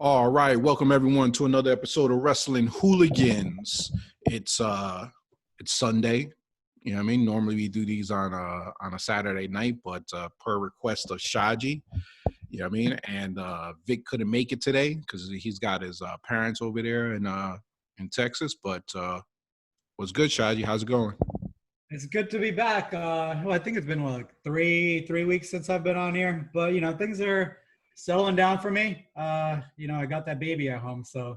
All right, welcome everyone to another episode of Wrestling Hooligans. It's Sunday. You know what I mean? Normally we do these on a Saturday night, but per request of Shaji, you know what I mean? And Vic couldn't make it today because he's got his parents over there in Texas. But what's good, Shaji? How's it going? It's good to be back. I think it's been like three weeks since I've been on here, but things are settling down for me. I got that baby at home, so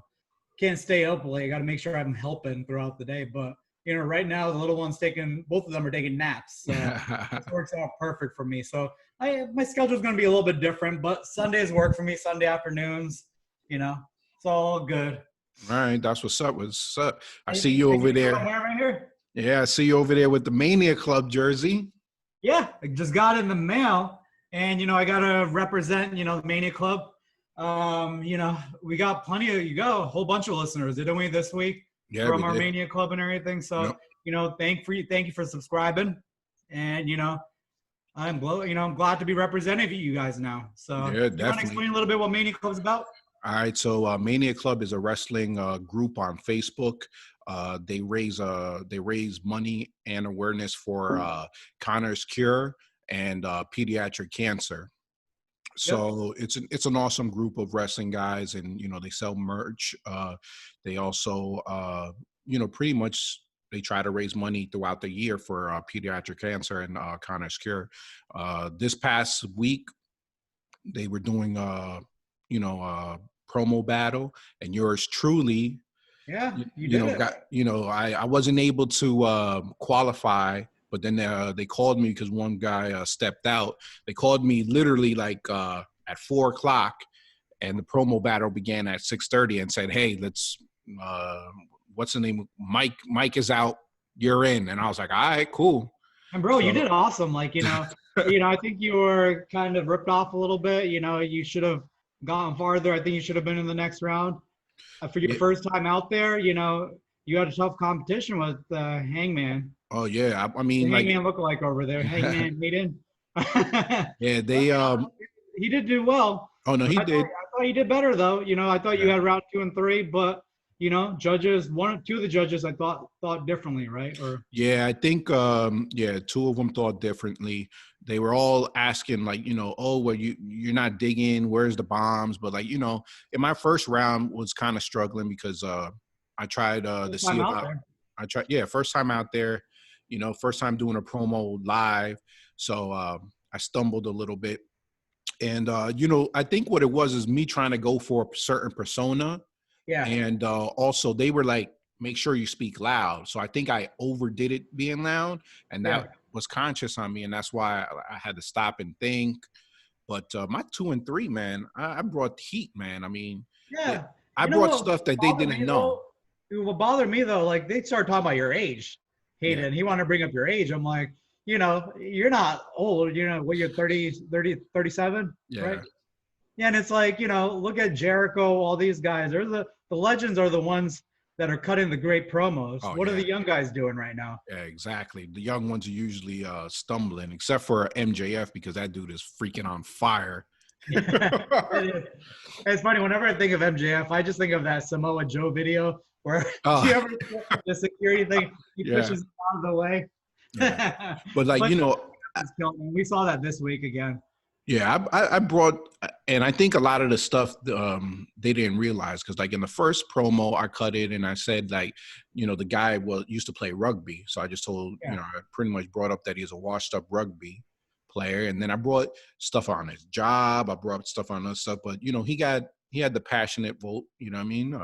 can't stay up late. I got to make sure I'm helping throughout the day. But right now the little one's both of them are taking naps, so this works out perfect for me. So my schedule is going to be a little bit different, but Sundays work for me. Sunday afternoons, it's all good. All right, that's what's up. What's up? I Hey, see you over there. I'm wearing right here. Yeah, I see you over there with the Mania Club jersey. Yeah, I just got it in the mail, and I gotta represent the Mania Club. We got a whole bunch of listeners, didn't we, this week? Yeah, from we our did. Mania Club and everything. So Yep. thank you for subscribing, and I'm glad to be representing you guys now. So Yeah, you want to definitely. explain a little bit what Mania Club is about? All right, so Mania Club is a wrestling group on Facebook. They raise money and awareness for Connor's cure and pediatric cancer. Yep. So it's an awesome group of wrestling guys, and they sell merch. They also pretty much they try to raise money throughout the year for pediatric cancer and Connor's cure. This past week they were doing promo battle, and yours truly, Yeah, you did it. I wasn't able to qualify, but then they called me because one guy stepped out. They called me literally like at 4:00, and the promo battle began at 6:30 and said, hey, let's what's the name, Mike is out, you're in. And I was like, all right, cool. And bro, you So- did awesome. Like, I think you were kind of ripped off a little bit. You should have gotten farther. I think you should have been in the next round. For your Yeah. first time out there, you had a tough competition with Hangman. Oh yeah, I mean, The like, Hangman lookalike over there, Hangman Hayden. yeah, they He did do well. oh no, he did. I thought he did better though. I thought you Yeah. had round 2 and 3, but judges, two of the judges I thought differently, right? Or Yeah, I think two of them thought differently. They were all asking like, oh, well, you're not digging, where's the bombs? But like, in my first round was kind of struggling because I tried to first see time out about there. first time out there, first time doing a promo live. So I stumbled a little bit. And I think what it was is me trying to go for a certain persona. Yeah. And also they were like, make sure you speak loud. So I think I overdid it being loud, and that was conscious on me. And that's why I had to stop and think. But my 2 and 3, man, I brought heat, man. I mean, Yeah. I brought stuff that they didn't know. What bothered me though, like they started talking about your age, Hayden. He wanted to bring up your age. I'm like, you're not old. What, you're 37, Yeah. right? Yeah, and it's like, look at Jericho, all these guys. They're the legends are the ones that are cutting the great promos. Oh, What are yeah. the young guys doing right now? Yeah, exactly. The young ones are usually stumbling, except for MJF, because that dude is freaking on fire. It's funny. Whenever I think of MJF, I just think of that Samoa Joe video where Oh. do you ever the security thing? He Yeah. pushes out of the way. Yeah. But like, we saw that this week again. yeah, I brought, and I think a lot of the stuff they didn't realize, because like in the first promo I cut it and I said like, the guy used to play rugby, so I just told I pretty much brought up that he's a washed up rugby player, and then I brought stuff on his job, I brought stuff on other stuff, but he had the passionate vote, you know what I mean?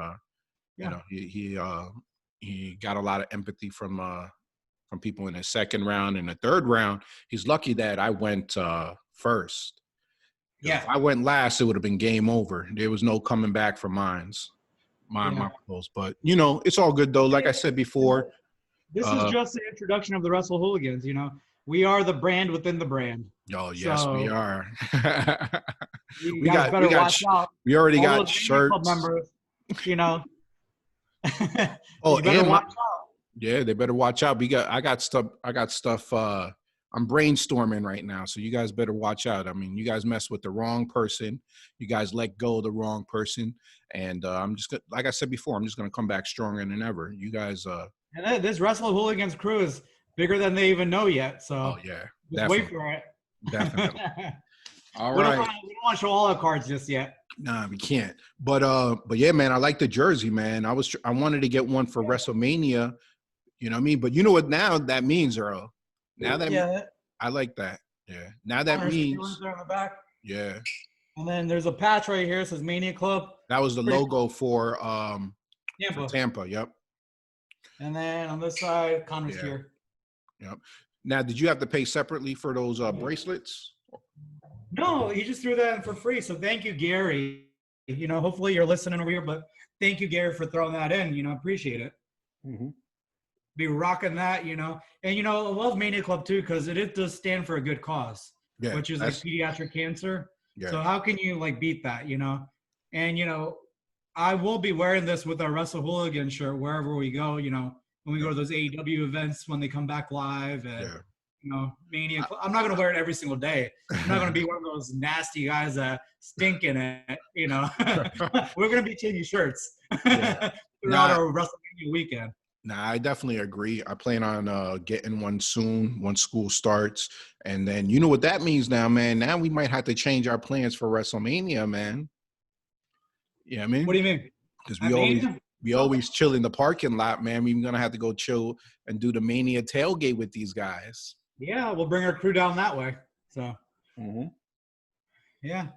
He got a lot of empathy from people in the second round. In the third round, he's lucky that I went first. Yeah. If I went last, it would have been game over. There was no coming back for my polls. But it's all good though. Like I said before, this is just the introduction of the Wrestle Hooligans. We are the brand within the brand. Oh yes, So, we are. You guys better watch out. We already All got those shirts. Club members, Oh, you better and watch out. yeah, they better watch out. I got stuff I'm brainstorming right now, so you guys better watch out. I mean, you guys mess with the wrong person. You guys let go of the wrong person, and I'm just gonna, like I said before, I'm just gonna come back stronger than ever. You guys, And this Wrestling Hooligans crew is bigger than they even know yet. So oh yeah, just wait for it. definitely. All We don't right. want to show all our cards just yet. Nah, we can't. But yeah, man, I like the jersey, man. I wanted to get one for WrestleMania. You know what I mean? But you know what now that means, Earl? Now that I like that. Yeah. Now that means there on the back. yeah. And then there's a patch right here. It says Mania Club. That was the logo for Tampa. Tampa. Yep. And then on this side, Connor's Yeah. here. Yep. Now, did you have to pay separately for those bracelets? No, he just threw that in for free. So thank you, Gary. You know, hopefully you're listening over here, but thank you, Gary, for throwing that in. You know, appreciate it. Mm-hmm. Be rocking that, you know. And, you know, I love Mania Club, too, because it does stand for a good cause, which is like pediatric cancer. Yeah. So how can you, like, beat that, you know? And, you know, I will be wearing this with our Wrestle Hooligan shirt wherever we go, you know, when we go to those AEW events, when they come back live and, you know, Mania. I'm not going to wear it every single day. I'm not going to be one of those nasty guys that stink in it, you know. We're going to be changing shirts throughout our WrestleMania weekend. Nah, I definitely agree. I plan on getting one soon once school starts. And then you know what that means now, man. Now we might have to change our plans for WrestleMania, man. Yeah, I mean? What do you mean? Because we always chill in the parking lot, man. We're going to have to go chill and do the Mania tailgate with these guys. Yeah, we'll bring our crew down that way. So, yeah.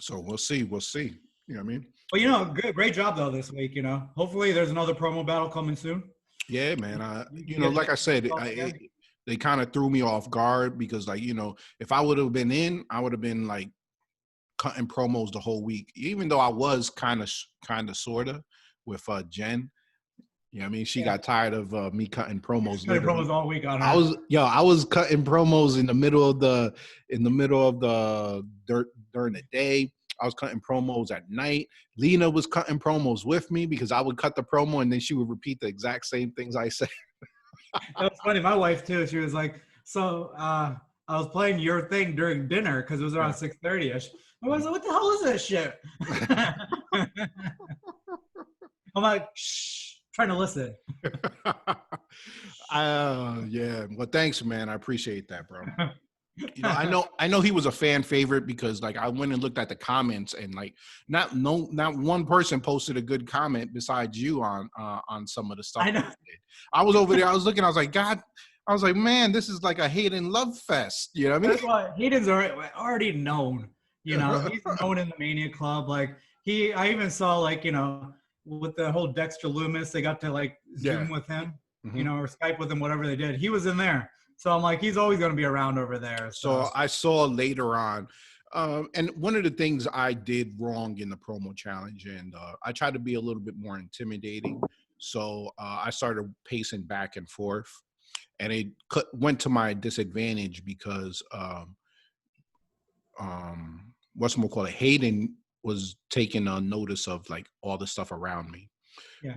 So we'll see. We'll see. You know what I mean? Well, you know, great job, though, this week, you know. Hopefully there's another promo battle coming soon. Yeah, man. You know, like I said, they kind of threw me off guard because, like, you know, if I would have been in, I would have been, like, cutting promos the whole week, even though I was kind of, sort of with Jen. You know what I mean? She got tired of me cutting promos. Cutting promos all week on her. I was cutting promos in the middle of the during the day. I was cutting promos at night. Lena was cutting promos with me because I would cut the promo and then she would repeat the exact same things I said. That was funny. My wife too. She was like, "So I was playing your thing during dinner because it was around 6:30ish." I was like, "What the hell is this shit?" I'm like, "Shh." Trying to listen. Yeah. Well, thanks, man. I appreciate that, bro. You know, I know he was a fan favorite because, like, I went and looked at the comments and, like, not one person posted a good comment besides you on some of the stuff. I know. I was over there. I was looking. I was like, God. I was like, man, this is like a Hayden love fest. You know what I mean? That's why Hayden's already known. You know, he's known in the Mania Club. Like I even saw, like, you know, with the whole Dexter Loomis, they got to, like, Zoom with him, you know, or Skype with him, whatever they did. He was in there. So I'm like, he's always going to be around over there. So I saw later on, and one of the things I did wrong in the promo challenge, and I tried to be a little bit more intimidating. So I started pacing back and forth, and it went to my disadvantage because Hayden was taking a notice of, like, all the stuff around me,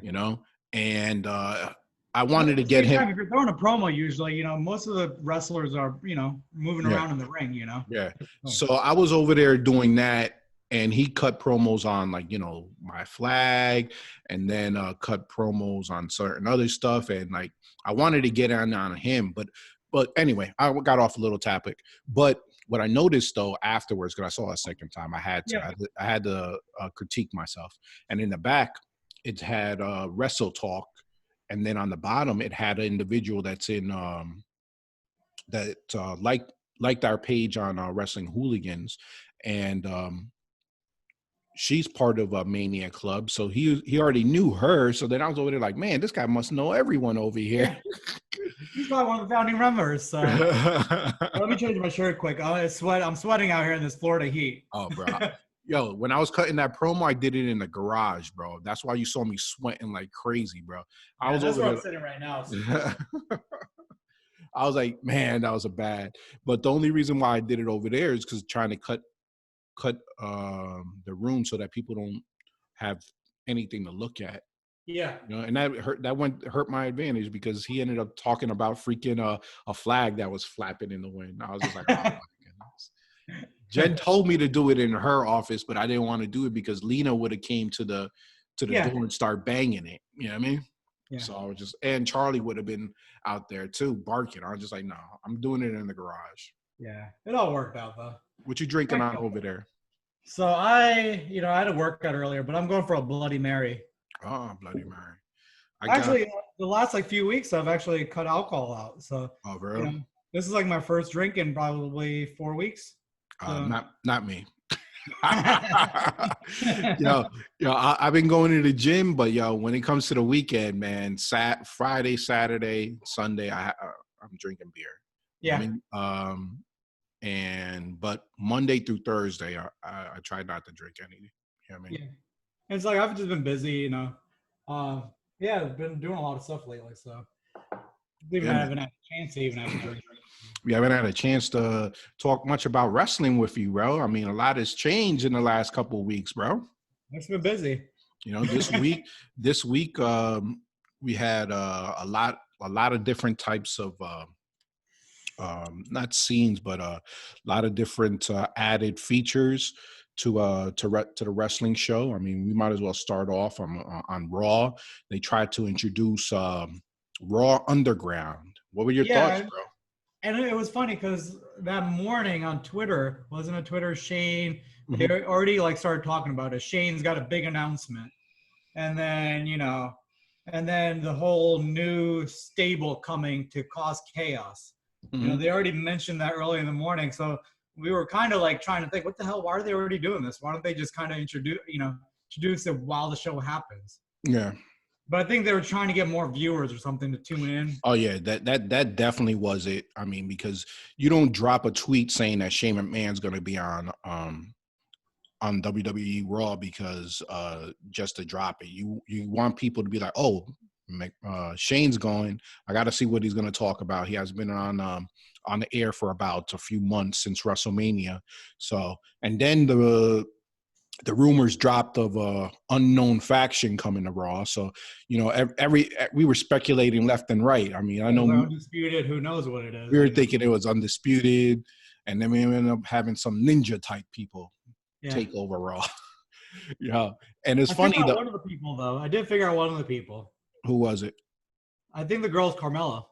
you know, and I wanted to get him. If you're throwing a promo, usually, you know, most of the wrestlers are, you know, moving around in the ring, you know. Yeah. So I was over there doing that, and he cut promos on, like, you know, my flag, and then cut promos on certain other stuff, and, like, I wanted to get on him, but anyway, I got off a little topic. But what I noticed, though, afterwards, because I saw it a second time, I had to critique myself. And in the back, it had Wrestle Talk, and then on the bottom, it had an individual that's in liked our page on Wrestling Hooligans, and she's part of a Mania Club, so he already knew her. So then I was over there like, man, this guy must know everyone over here. He's probably one of the founding members. So let me change my shirt quick. I'm sweating out here in this Florida heat. Oh, bro. Yo, when I was cutting that promo, I did it in the garage, bro. That's why you saw me sweating like crazy, bro. That's where I'm sitting right now. So. I was like, man, that was a bad. But the only reason why I did it over there is because trying to cut the room so that people don't have anything to look at. Yeah. And that hurt my advantage because he ended up talking about freaking a flag that was flapping in the wind. I was just like, oh my goodness. Jen told me to do it in her office, but I didn't want to do it because Lena would have came to the Yeah. door and start banging it. You know what I mean? Yeah. So I was and Charlie would have been out there too, barking. I was just like, no, I'm doing it in the garage. Yeah. It all worked out though. What you drinking on over there? So I had a workout earlier, but I'm going for a Bloody Mary. Oh, Bloody Mary. Actually, the last few weeks I've actually cut alcohol out. So really? this is like my first drink in probably 4 weeks. So. Not me. I've been going to the gym, but when it comes to the weekend, man, Friday, Saturday, Sunday, I'm drinking beer. Yeah. But Monday through Thursday, I try not to drink any. You know what I mean? Yeah. It's like I've just been busy, I've been doing a lot of stuff lately, so I haven't had a chance to even have a drink. We haven't had a chance to talk much about wrestling with you, bro. I mean, a lot has changed in the last couple of weeks, bro. It's been busy. This week, we had a lot of different types of not scenes, but a lot of different added features to the wrestling show. I mean, we might as well start off on Raw. They tried to introduce Raw Underground. What were your thoughts, bro? And it was funny because that morning on Twitter, wasn't it Twitter, Shane, they already started talking about it. Shane's got a big announcement. And then, the whole new stable coming to cause chaos. They already mentioned that early in the morning. So we were kind of trying to think, what the hell, why are they already doing this? Why don't they just kind of introduce it while the show happens? Yeah. But I think they were trying to get more viewers or something to tune in. Oh yeah, that definitely was it. I mean, because you don't drop a tweet saying that Shane McMahon's going to be on WWE Raw because just to drop it. You want people to be like, oh, Shane's going. I got to see what he's going to talk about. He has been on the air for about a few months since WrestleMania. So, and then the rumors dropped of a unknown faction coming to Raw. So, we were speculating left and right. I mean, I know Undisputed. Who knows what it is? We were thinking it was Undisputed, and then we ended up having some ninja type people take over Raw. And it's funny though. One of the people though, I did figure out one of the people. Who was it? I think the girl's Carmella.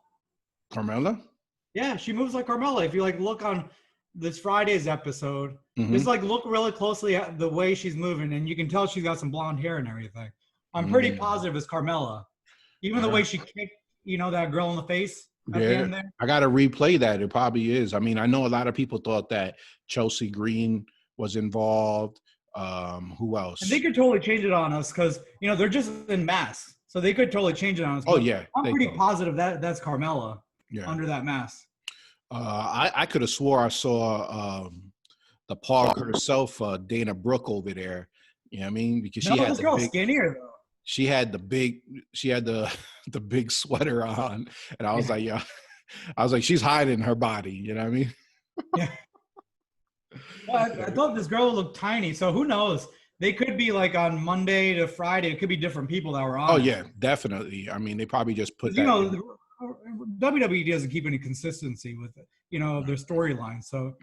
Carmella? Yeah, she moves like Carmella. If you look on this Friday's episode, just look really closely at the way she's moving, and you can tell she's got some blonde hair and everything. I'm pretty positive it's Carmella. Even the way she kicked, that girl in the face at the end there. I got to replay that. It probably is. I mean, I know a lot of people thought that Chelsea Green was involved. Who else? And they could totally change it on us because, they're just in masks. So they could totally change it on us. Oh, yeah. I'm pretty positive that's Carmella under that mask. I could have swore I saw the Park herself, Dana Brooke over there. You know what I mean? Because she had this girl's skinnier though. She had the big sweater on, and I was like, yeah, I was like, she's hiding her body. You know what I mean? Yeah. Well, I thought this girl looked tiny, so who knows? They could be on Monday to Friday. It could be different people that were on. Oh yeah, definitely. I mean, they probably just put that. WWE doesn't keep any consistency with it, their storyline. So,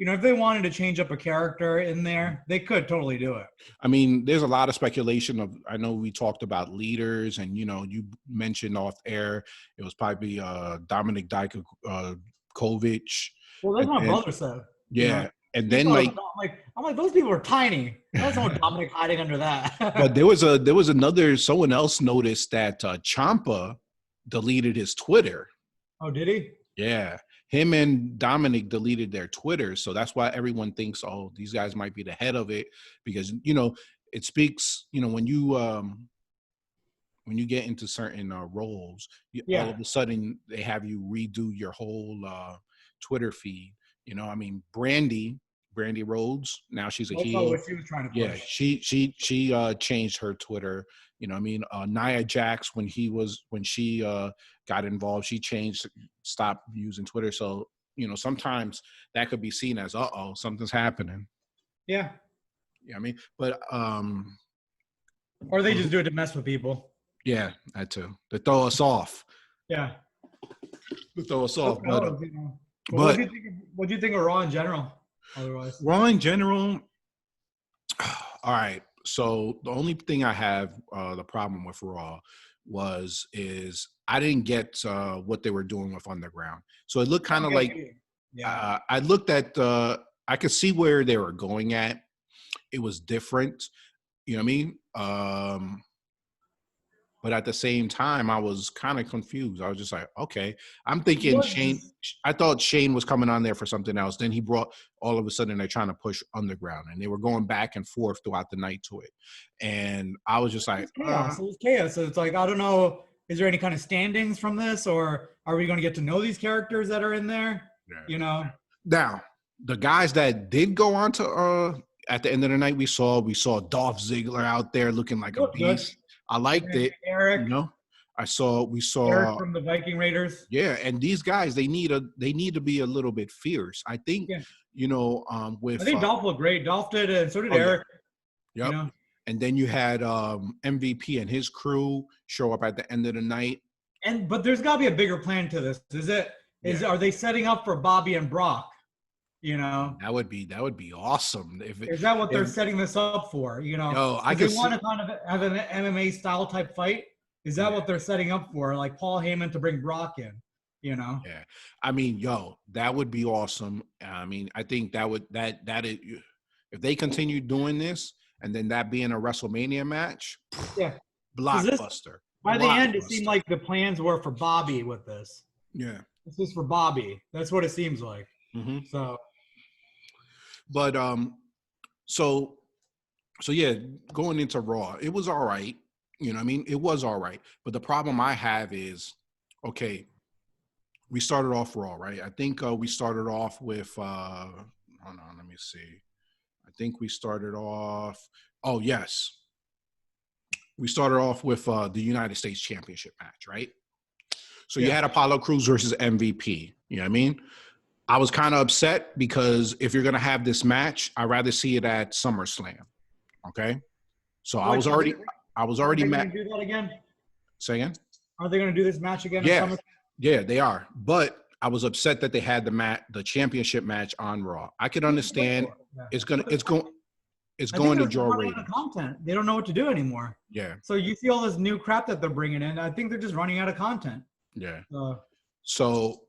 if they wanted to change up a character in there, they could totally do it. I mean, there's a lot of speculation I know we talked about leaders, and you mentioned off air, it was probably Dominic Dijakovic. Well, that's what my brother said. Yeah. And then I'm like, those people are tiny. That's no Dominic hiding under that. But there was another, someone else noticed that Ciampa deleted his Twitter. Oh, did he? Yeah. Him and Dominic deleted their Twitter. So that's why everyone thinks, oh, these guys might be the head of it, because, it speaks, when you get into certain roles, all of a sudden they have you redo your whole Twitter feed. I mean, Brandy Rhodes, now she's a heel. What she was trying to push. Yeah, she changed her Twitter. Nia Jax, when she got involved, she stopped using Twitter. So, sometimes that could be seen as, something's happening. Yeah. Yeah, I mean, but or they just do it to mess with people. Yeah, that too. To throw us off. Yeah. To throw us Who off. knows, you know. But But what do you think of Raw in general? Otherwise, Raw in general, all right. So the only thing I have the problem with Raw is I didn't get what they were doing with Underground. So it looked kind of like yeah. I looked at I could see where they were going at. It was different, you know what I mean? But at the same time, I was kind of confused. I was just like, okay. I'm thinking Shane. I thought Shane was coming on there for something else. Then he brought, all of a sudden, they're trying to push Underground. And they were going back and forth throughout the night to it. And I was just like, chaos. It was chaos. So it's like, I don't know, is there any kind of standings from this? Or are we going to get to know these characters that are in there? Yeah. You know? Now, the guys that did go on to, at the end of the night, we saw Dolph Ziggler out there looking like a beast. Good. I liked it. Eric, you know, we saw Eric from the Viking Raiders. Yeah, and these guys they need to be a little bit fierce. I think you know with I think Dolph looked great. Dolph did, and so did Eric. Yeah. Yep. You know? And then you had MVP and his crew show up at the end of the night. But there's got to be a bigger plan to this. Are they setting up for Bobby and Brock? You know, that would be awesome. Is that what they're setting this up for? You know, they want to kind of have an MMA style type fight. Is that what they're setting up for? Like Paul Heyman to bring Brock in, you know? Yeah. I mean, that would be awesome. I mean, I think that is, if they continue doing this and then that being a WrestleMania match, blockbuster. By the end, it seemed like the plans were for Bobby with this. Yeah. This is for Bobby. That's what it seems like. Mm-hmm. So. But so yeah, going into Raw, it was all right. You know what I mean? It was all right. But the problem I have is, okay, we started off Raw, right? I think we started off with hold on, let me see. I think we started off, we started off with the United States Championship match, right? So you had Apollo Crews versus MVP. You know what I mean? I was kind of upset because if you're going to have this match, I'd rather see it at SummerSlam. Okay. So I was already mad. Do that again? Say again? Are they going to do this match again? Yeah. Yeah, they are. But I was upset that they had the championship match on Raw. I could understand it's going to draw ratings. Content. They don't know what to do anymore. Yeah. So you see all this new crap that they're bringing in. I think they're just running out of content. Yeah. So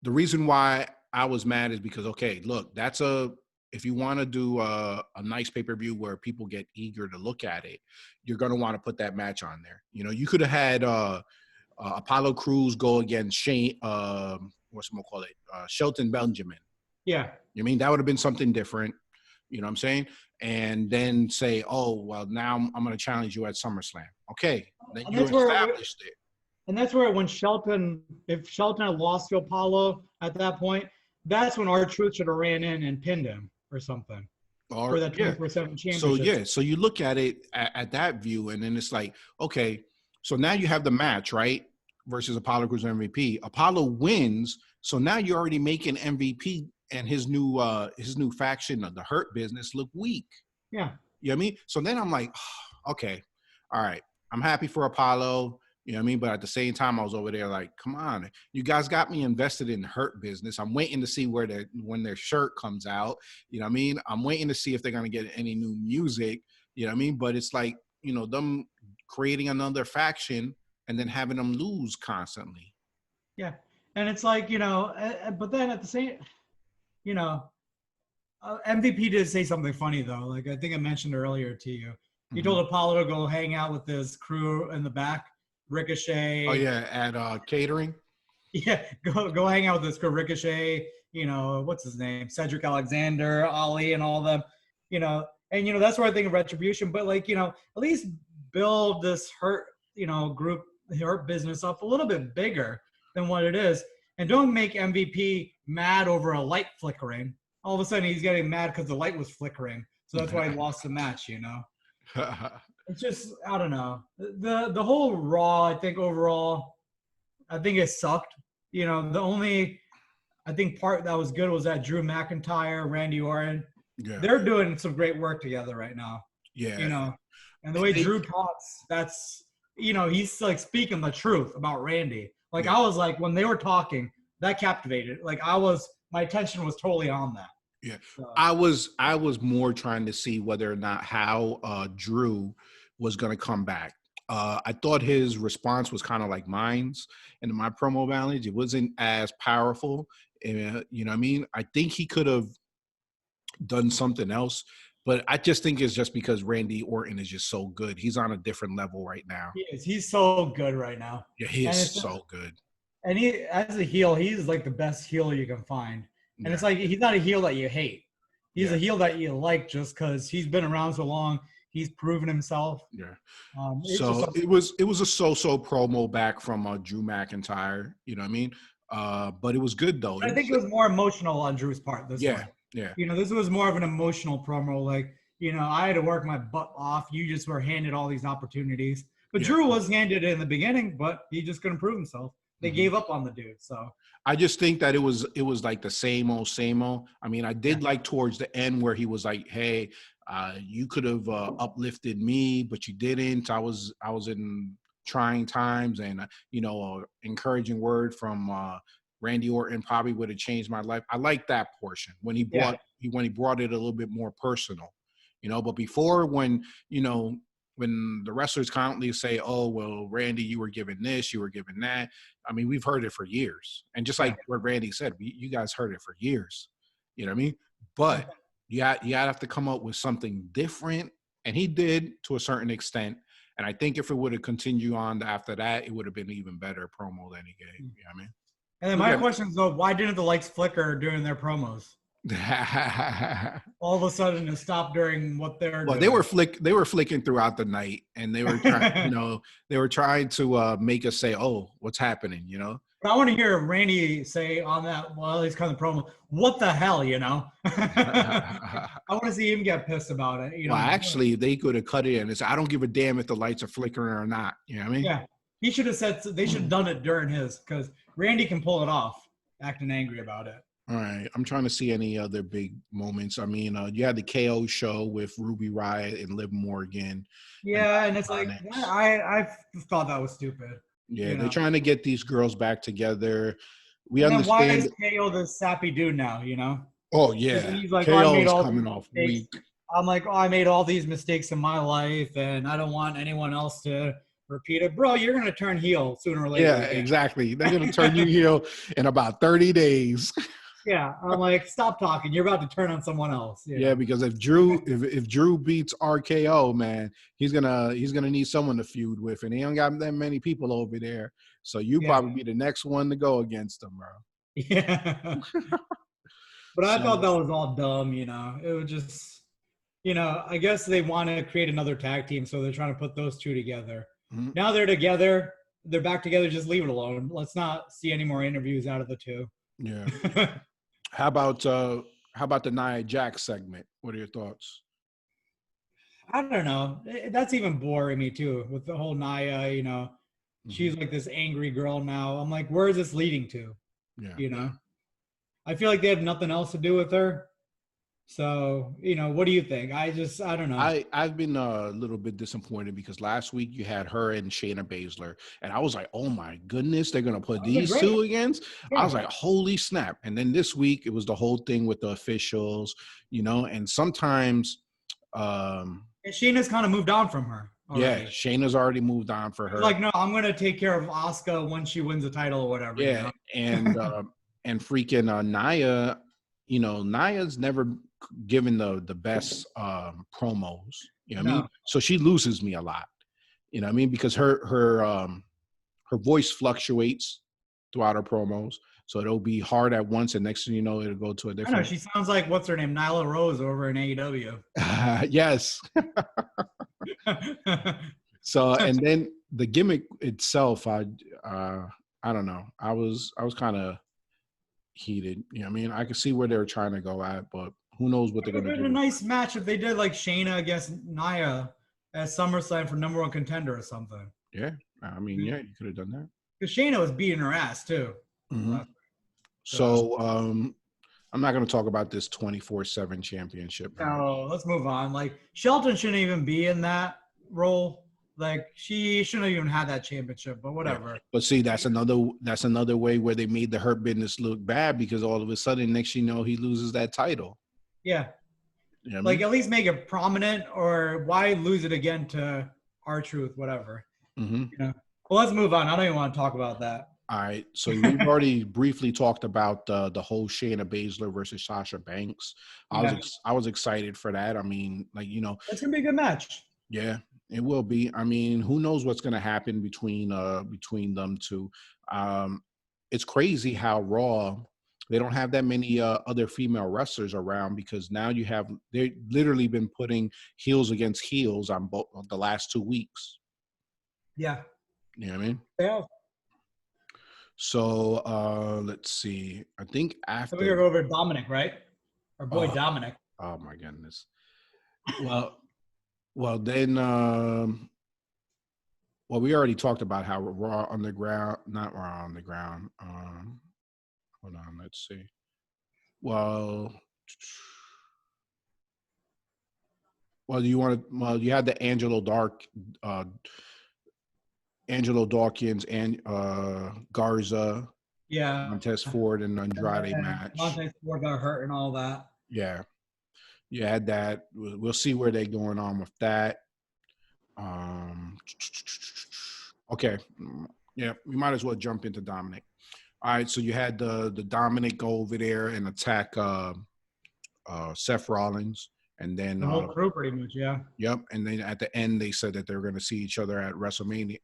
the reason why I was mad is because, okay, look, if you want to do a nice pay-per-view where people get eager to look at it, you're going to want to put that match on there. You know, you could have had Apollo Crews go against Shelton Benjamin. Yeah. You mean that would have been something different. You know what I'm saying? And then say, oh, well, now I'm going to challenge you at SummerSlam. Okay. Then you established it. And that's where if Shelton had lost to Apollo at that point, that's when R-Truth should have ran in and pinned him or something. For that 24/7 championship. So you look at it at that view, and then it's like, okay, so now you have the match, right? Versus Apollo Crews MVP. Apollo wins, so now you're already making MVP and his new faction of the Hurt Business look weak. Yeah. You know what I mean? So then I'm like, okay, all right. I'm happy for Apollo. You know what I mean? But at the same time, I was over there like, come on. You guys got me invested in Hurt Business. I'm waiting to see when their shirt comes out. You know what I mean? I'm waiting to see if they're going to get any new music. You know what I mean? But it's like, you know, them creating another faction and then having them lose constantly. Yeah. And it's like, you know, but then at the same, you know, MVP did say something funny, though. Like I think I mentioned earlier to you. He told Apollo to go hang out with his crew in the back. Ricochet. Oh yeah, at catering. Yeah, go hang out with this crew. Ricochet, you know, what's his name? Cedric Alexander, Ali, and all of them. You know, and you know that's where I think of Retribution. But like, you know, at least build this Hurt, you know, group, Hurt Business up a little bit bigger than what it is, and don't make MVP mad over a light flickering. All of a sudden, he's getting mad because the light was flickering, so that's why he lost the match. You know. It's just, I don't know. The whole Raw, I think overall, I think it sucked. You know, the only, I think part that was good was that Drew McIntyre, Randy Orton. Yeah. They're doing some great work together right now. Yeah. You know, and the way Drew talks, that's he's like speaking the truth about Randy. Like Yeah. I was like, when they were talking, that captivated. Like my attention was totally on that. Yeah. So, I was more trying to see whether or not how Drew was going to come back. I thought his response was kind of like mine's in my promo challenge. It wasn't as powerful. You know what I mean? I think he could have done something else, but I just think it's just because Randy Orton is just so good. He's on a different level right now. he is. He's so good right now. Yeah, he And is it's so good. and he as a heel, he's like the best heel you can find. And it's Yeah, like he's not a heel that you hate. He's yeah, a heel that you like just because he's been around so long. He's proven himself. yeah. It's just So it was a so-so promo back from Drew McIntyre. You know what I mean? But it was good though. I think it was more emotional on Drew's part this Yeah, one. yeah. This was more of an emotional promo. Like, I had to work my butt off. You just were handed all these opportunities. But Yeah. Drew was handed it in the beginning, but he just couldn't prove himself. They Mhm. gave up on the dude. So I just think that it was like the same old, same old. I mean, I did like towards the end where he was like, "Hey, you could have uplifted me, but you didn't. I was in trying times, and encouraging word from Randy Orton probably would have changed my life." I like that portion when he brought it a little bit more personal, But before, when the wrestlers constantly say, "Oh, well, Randy, you were given this, you were given that." I mean, we've heard it for years. And just like what Randy said, you guys heard it for years. You know what I mean? But you have to come up with something different. And he did to a certain extent. And I think if it would have continued on after that, it would have been even better promo than he gave. You know what I mean? And then my question is, though, why didn't the lights flicker during their promos? All of a sudden, it stopped during what they're doing. They were flicking throughout the night, and they were trying to make us say, "Oh, what's happening?" But I want to hear Randy say on that while he's cutting the promo, "What the hell?" I want to see him get pissed about it. Well, actually, they could have cut it and it's, "I don't give a damn if the lights are flickering or not." You know what I mean? Yeah, he should have said they should have done it during his, because Randy can pull it off, acting angry about it. All right, I'm trying to see any other big moments. I mean, you had the KO show with Ruby Riott and Liv Morgan. Yeah, and it's like I thought that was stupid. Yeah, they're trying to get these girls back together. We and understand. Then why is KO the sappy dude now? Oh yeah, he's like, KO I made is all coming these off mistakes. weak. I'm like, I made all these mistakes in my life, and I don't want anyone else to repeat it. Bro, you're gonna turn heel sooner or later. Yeah, exactly. They're gonna turn you heel in about 30 days. Yeah, I'm like, stop talking. You're about to turn on someone else. Yeah, because if Drew beats RKO, man, he's gonna need someone to feud with, and he don't got that many people over there. So you probably be the next one to go against him, bro. Yeah. But I thought that was all dumb. It was just, I guess they want to create another tag team, so they're trying to put those two together. Mm-hmm. Now they're together. They're back together. Just leave it alone. Let's not see any more interviews out of the two. Yeah. How about the Nia Jax segment? What are your thoughts? I don't know. That's even boring me too, with the whole Nia. She's like this angry girl now. I'm like, where is this leading to? Yeah. I feel like they have nothing else to do with her. So, what do you think? I don't know. I've been a little bit disappointed because last week you had her and Shayna Baszler, and I was like, oh my goodness, they're gonna put these two against. Yeah. I was like, holy snap! And then this week it was the whole thing with the officials, and sometimes and Shayna's kind of moved on from her already. Yeah, Shayna's already moved on for her. Like, no, I'm gonna take care of Asuka when she wins the title or whatever. Yeah, and and freaking Nia, Nia's never given the best promos. You know what I mean? So she loses me a lot. You know what I mean? Because her voice fluctuates throughout her promos. So it'll be hard at once, and next thing you know, it'll go to a different. I know, she sounds like, what's her name, Nyla Rose over in AEW. Yes. So, and then the gimmick itself, I don't know. I was kind of heated. You know what I mean? I could see where they were trying to go at, but who knows what they're going to do. A nice match if they did like Shayna against Nia at SummerSlam for #1 contender or something. Yeah. I mean, yeah, you could have done that. Because Shayna was beating her ass too. Mm-hmm. So I'm not going to talk about this 24/7 championship. No, let's move on. Like, Shelton shouldn't even be in that role. Like she shouldn't have even had that championship, but whatever. Yeah. But see, that's another way where they made the Hurt Business look bad, because all of a sudden, next you know, he loses that title. Yeah. You know what I Like mean? at least make it prominent, or why lose it again to R-Truth, whatever. Mm-hmm. You know. Well, let's move on. I don't even want to talk about that. All right, so we've already briefly talked about the whole Shayna Baszler versus Sasha Banks. I was excited for that. I mean, like, you know, it's gonna be a good match. Yeah, it will be. I mean, who knows what's going to happen between them two? It's crazy how Raw, they don't have that many other female wrestlers around, because now they've literally been putting heels against heels on both the last 2 weeks. Yeah. You know what I mean? Yeah. So let's see. I think after So we're gonna go over Dominic, right? Our boy Dominic. Oh my goodness. Well, then, we already talked about how Raw Underground, not Raw Underground. Hold on, let's see. Well, you had the Angelo Dawkins and Garza, Montez Ford and Andrade match. Montez Ford got hurt and all that. Yeah, you had that. We'll see where they're going on with that. Okay, yeah, we might as well jump into Dominic. All right, so you had the Dominic go over there and attack Seth Rollins, and then the whole crew pretty much, yeah. Yep, and then at the end they said that they were going to see each other at SummerSlam.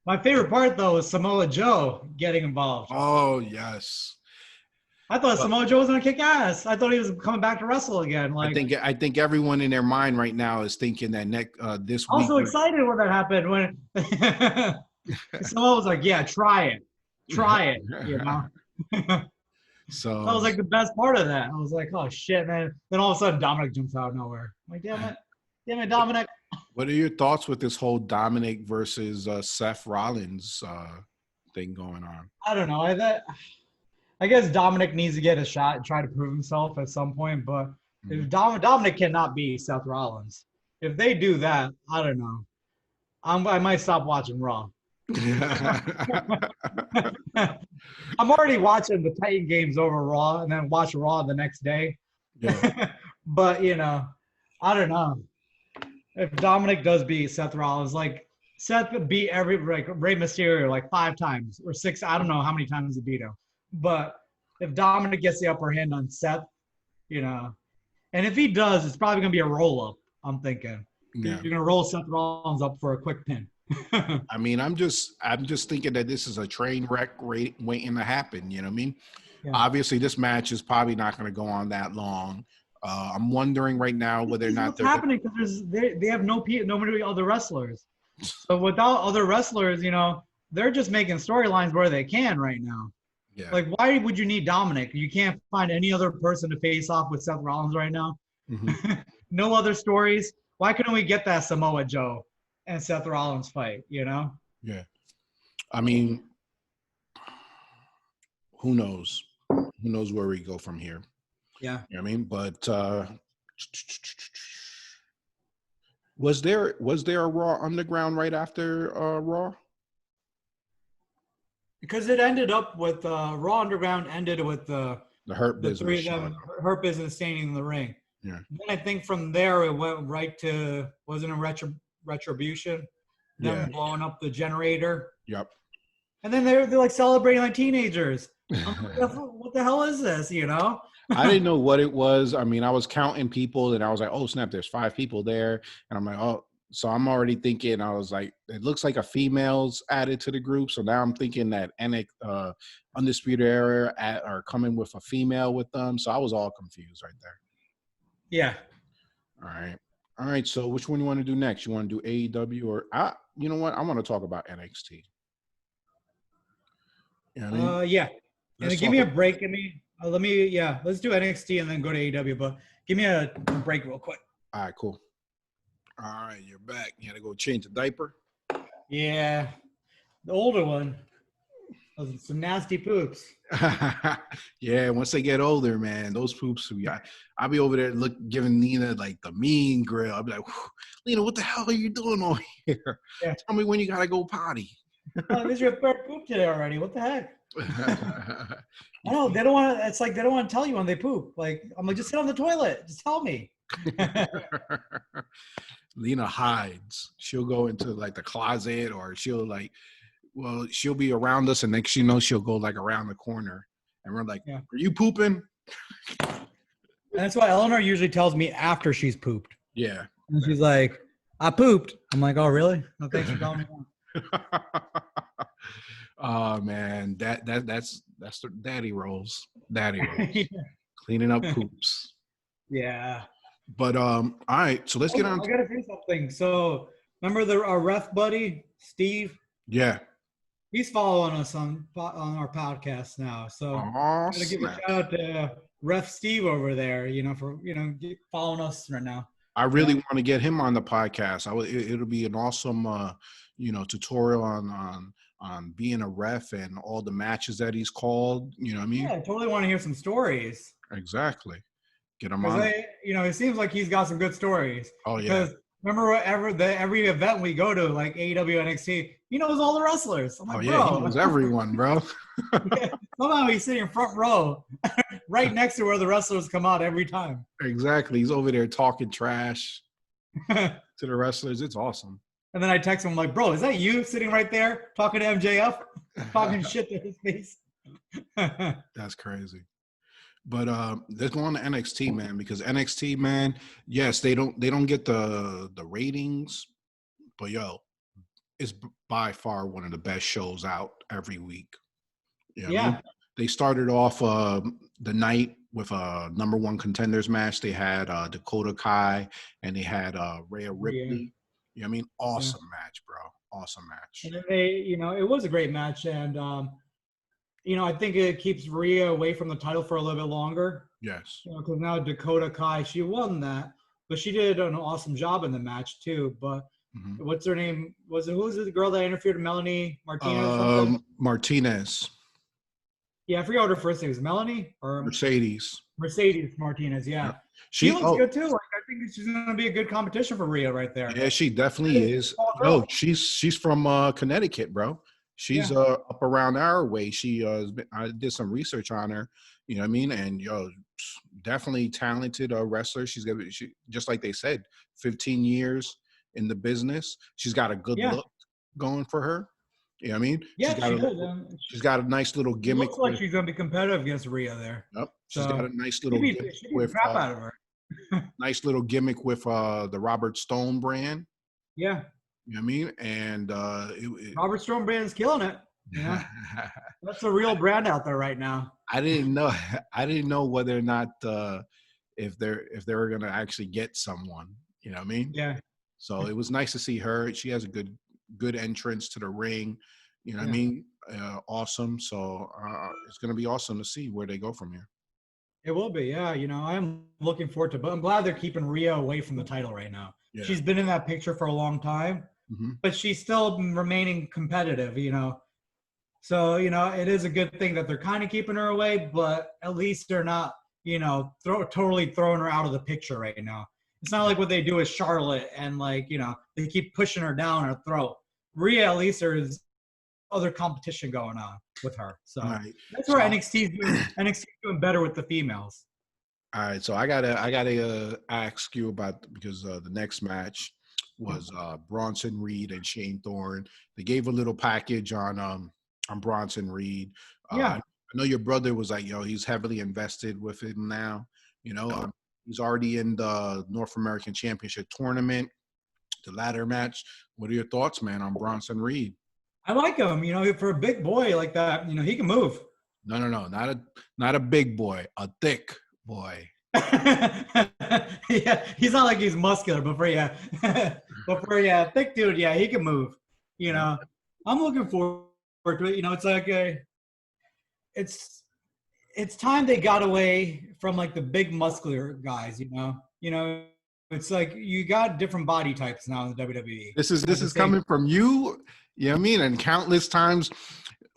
My favorite part though was Samoa Joe getting involved. Oh yes. I thought Samoa Joe was gonna kick ass. I thought he was coming back to wrestle again. Like I think everyone in their mind right now is thinking that this week. Also excited when that happened, when Samoa was like, "Yeah, try it," you know. So that was like the best part of that. I was like, "Oh shit, man!" Then all of a sudden, Dominic jumps out of nowhere. I'm like, damn it, Dominic. What are your thoughts with this whole Dominic versus Seth Rollins thing going on? I don't know. I guess Dominic needs to get a shot and try to prove himself at some point. But if Dominic cannot beat Seth Rollins, if they do that, I don't know. I might stop watching Raw. I'm already watching the Titan games over Raw, and then watch Raw the next day. Yeah. But you know, I don't know. If Dominic does beat Seth Rollins, like Seth beat Rey Mysterio like 5 times or 6. I don't know how many times he beat him. But if Dominic gets the upper hand on Seth, you know, and if he does, it's probably gonna be a roll up. I'm thinking. Yeah. You're gonna roll Seth Rollins up for a quick pin. I mean, I'm just thinking that this is a train wreck waiting to happen. You know what I mean? Yeah. Obviously, this match is probably not going to go on that long. I'm wondering right now whether or not they're happening, because they have nobody other wrestlers. So without other wrestlers, you know, they're just making storylines where they can right now. Yeah. Like, why would you need Dominic? You can't find any other person to face off with Seth Rollins right now. Mm-hmm. No other stories. Why couldn't we get that Samoa Joe and Seth Rollins fight, you know? Yeah. I mean, who knows? Who knows where we go from here? Yeah. You know what I mean? But was there a Raw Underground right after Raw? Because it ended up with Raw Underground ended with the Hurt Business. The 3 of them, Hurt Business standing in the ring. Yeah. Then I think from there it went right to, wasn't a Retribution, them blowing up the generator. Yep. And then they're like celebrating like teenagers. What the hell is this, you know? I didn't know what it was. I mean, I was counting people and I was like, oh snap, there's 5 people there. And I'm like, oh, so I'm already thinking, I was like, it looks like a female's added to the group. So now I'm thinking that Undisputed Era are coming with a female with them. So I was all confused right there. Yeah. All right. So which one you want to do next? You want to do AEW or you know what? I want to talk about NXT. You know what I mean? Yeah. And give me a break. Let's do NXT and then go to AEW. But give me a break real quick. All right, cool. All right, you're back. You had to go change the diaper? Yeah. The older one. Some nasty poops. Yeah, once they get older, man, those poops. I'll be over there giving Nina like the mean grill. I'll be like, Lena, what the hell are you doing over here? Yeah. Tell me when you gotta go potty. Oh, this is your third poop today already. What the heck? I know they don't want to. It's like they don't want to tell you when they poop. Like I'm like, just sit on the toilet. Just tell me. Lena hides. She'll go into like the closet, or she'll she'll be around us, and next you know, she'll go like around the corner, and we're like, "Are you pooping?" And that's why Eleanor usually tells me after she's pooped. Yeah. And she's like, "I pooped." I'm like, "Oh, really? No, thanks for telling me." Oh man, that's the daddy rolls. Daddy rolls. Yeah. Cleaning up poops. Yeah. But all right, so let's get on. I gotta say something. So remember our ref buddy Steve? Yeah. He's following us on our podcast now. So Oh, gotta give a shout out to Ref Steve over there. For following us right now. I really want to get him on the podcast. It'll be an awesome tutorial on being a ref and all the matches that he's called. You know what I mean? Yeah, I totally want to hear some stories. Exactly. Get him on. It seems like he's got some good stories. Oh yeah. Because remember, every event we go to, like AEW, NXT, he knows all the wrestlers. I'm like, he knows everyone, bro. Yeah, somehow he's sitting front row, right next to where the wrestlers come out every time. Exactly. He's over there talking trash to the wrestlers. It's awesome. And then I text him, I'm like, bro, is that you sitting right there talking to MJF, talking shit to his face? That's crazy. But let's go on to NXT, man, because NXT, man, yes, they don't get the ratings, but it's by far one of the best shows out every week. You know what I mean? They started off the night with a number one contenders match. They had Dakota Kai and they had Rhea Ripley. Yeah. You know what I mean? Awesome match, bro. Awesome match. And then it was a great match, and I think it keeps Rhea away from the title for a little bit longer. Yes. Because now Dakota Kai, she won that, but she did an awesome job in the match too. But what's her name? Who was it? The girl that interfered with Melanie Martinez? Martinez. Yeah, I forgot what her first name is. Melanie or Mercedes Martinez. Yeah. She looks good too. Like, I think she's going to be a good competition for Rhea right there. Yeah, she definitely is. No, she's from Connecticut, bro. She's up around our way. I did some research on her. You know what I mean? And definitely talented wrestler. She just like they said, 15 years in the business. She's got a good look going for her. You know what I mean? Yeah, she's got a nice little gimmick. Looks like she's gonna be competitive against Rhea there. Yep. She's got a nice little gimmick with crap out of her. Nice little gimmick with the Robert Stone brand. Yeah. You know what I mean? And Robert Stone brand's killing it. Yeah. That's a real brand out there right now. I didn't know whether or not if they were gonna actually get someone. You know what I mean? Yeah. So it was nice to see her. She has a good entrance to the ring. You know what I mean? Awesome. So it's going to be awesome to see where they go from here. It will be. Yeah. I'm looking forward to it. But I'm glad they're keeping Rhea away from the title right now. Yeah. She's been in that picture for a long time, but she's still remaining competitive, So, it is a good thing that they're kind of keeping her away, but at least they're not, totally throwing her out of the picture right now. It's not like what they do with Charlotte and they keep pushing her down her throat. Rhea, at least there's other competition going on with her. So that's where NXT's doing better with the females. All right. So I gotta ask you because the next match was Bronson Reed and Shane Thorne. They gave a little package on Bronson Reed. I know your brother was like, he's heavily invested with him now. He's already in the North American Championship tournament, the ladder match. What are your thoughts, man, on Bronson Reed? I like him. For a big boy like that, he can move. No, not a big boy, a thick boy. Yeah, he's not like he's muscular, but for a thick dude, he can move. I'm looking forward to it. It's like it's time they got away from like the big muscular guys, it's like you got different body types now in the WWE. This is coming from you, you know what I mean? And countless times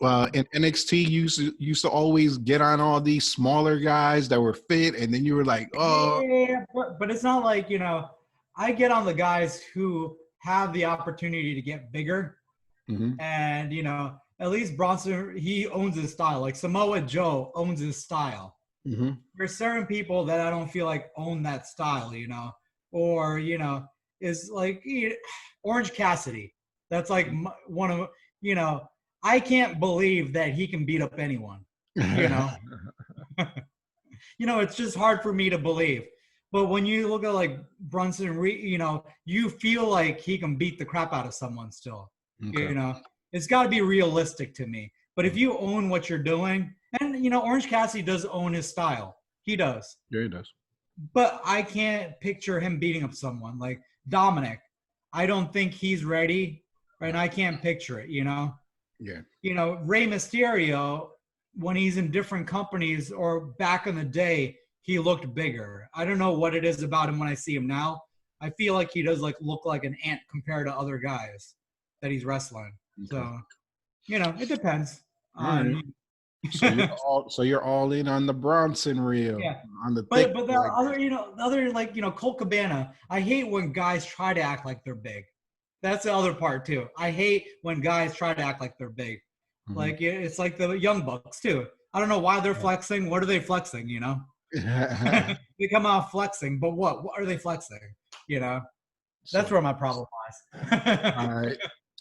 in NXT, you used to always get on all these smaller guys that were fit, and then you were like, oh, Yeah, but it's not like, I get on the guys who have the opportunity to get bigger. mhm, And, at least Bronson, he owns his style. Like Samoa Joe owns his style. mhm. There's certain people that I don't feel like own that style, or, is like Orange Cassidy. That's like one of, you know, I can't believe that he can beat up anyone, you know. It's just hard for me to believe. But when you look at like Brunson, you feel like he can beat the crap out of someone still. Okay. It's got to be realistic to me. But if you own what you're doing, and Orange Cassidy does own his style, he does. Yeah, he does. But I can't picture him beating up someone like Dominic. I don't think he's ready, and I can't picture it. Yeah. Rey Mysterio, when he's in different companies or back in the day, he looked bigger. I don't know what it is about him when I see him now. I feel like he does look like an ant compared to other guys that he's wrestling. Okay. So, it depends. All right. So you're all in on the Bronson reel. Yeah. On the But the other Colt Cabana, I hate when guys try to act like they're big. That's the other part too. I hate when guys try to act like they're big. Mhm. Like it's like the Young Bucks too. I don't know why they're flexing. What are they flexing? They come out flexing, but what are they flexing? That's where my problem lies. All right.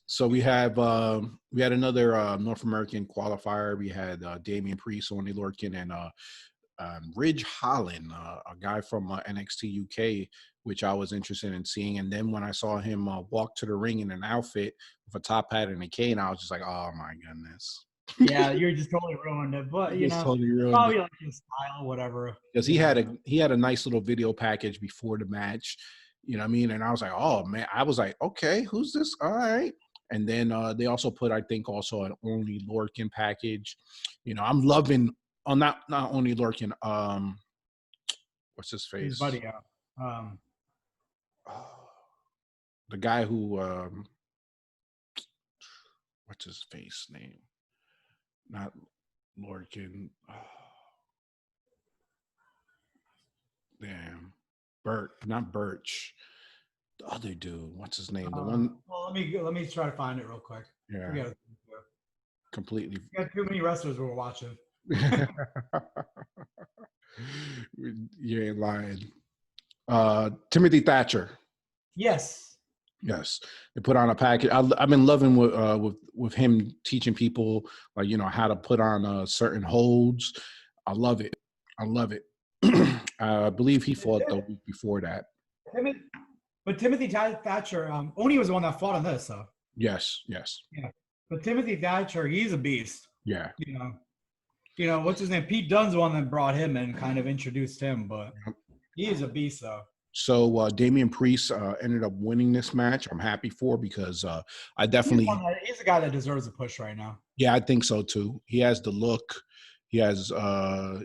So we had another North American qualifier. We had Damian Priest, Oney Lorcan, and Ridge Holland, a guy from NXT UK, which I was interested in seeing. And then when I saw him walk to the ring in an outfit with a top hat and a cane, I was just like, oh my goodness. Yeah, you're just totally ruined it. But Totally ruined probably it. like his style, whatever. Because he had a nice little video package before the match. You know what I mean? And I was like, oh man, I was like, okay, who's this? All right. And then they also put, I think, also an Oney Lorcan package. I'm loving not Oney Lorcan. What's his face? His buddy. The guy who what's his face name? Not Lorcan. Damn. Not Birch. The other dude, what's his name? The one. Well, let me try to find it real quick. Yeah. Completely. We got too many wrestlers we're watching. You ain't lying. Timothy Thatcher. Yes. They put on a package. I've been loving with him teaching people how to put on certain holds. I love it. I believe he fought the week before that. But Timothy Thatcher, Oney was the one that fought on this, so. Yes. Yeah. But Timothy Thatcher, he's a beast. Yeah. What's his name? Pete Dunne's the one that brought him and kind of introduced him, but he is a beast, though. So Damian Priest ended up winning this match. I'm happy for because I definitely he's a guy that deserves a push right now. Yeah, I think so too. He has the look. He has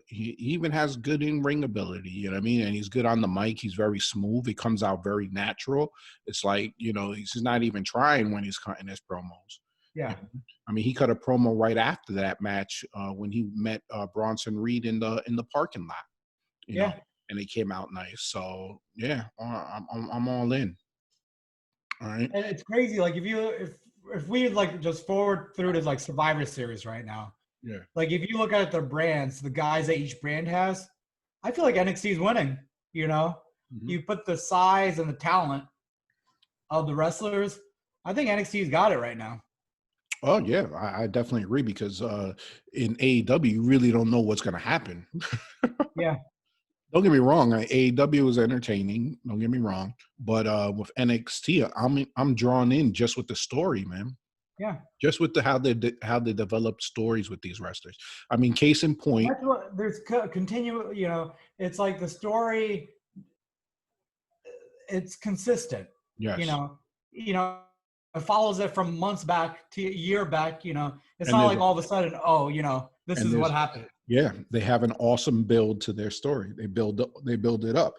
he even has good in-ring ability, you know what I mean? And he's good on the mic. He's very smooth. He comes out very natural. It's like, he's not even trying when he's cutting his promos. Yeah. I mean, he cut a promo right after that match when he met Bronson Reed in the parking lot. You know, and it came out nice. So yeah, I'm all in. All right. And it's crazy. Like if we just forward through to Survivor Series right now. Yeah. Like if you look at their brands, the guys that each brand has, I feel like NXT is winning. Mm-hmm. You put the size and the talent of the wrestlers. I think NXT's got it right now. Oh yeah, I definitely agree because in AEW you really don't know what's going to happen. Yeah. Don't get me wrong, AEW is entertaining. Don't get me wrong, but with NXT, I'm drawn in just with the story, man. Yeah. Just with how they develop stories with these wrestlers. I mean, case in point. That's what there's continue. It's like the story. It's consistent. Yes. It follows it from months back to a year back. It's not like all of a sudden, this is what happened. Yeah, they have an awesome build to their story. They build it up.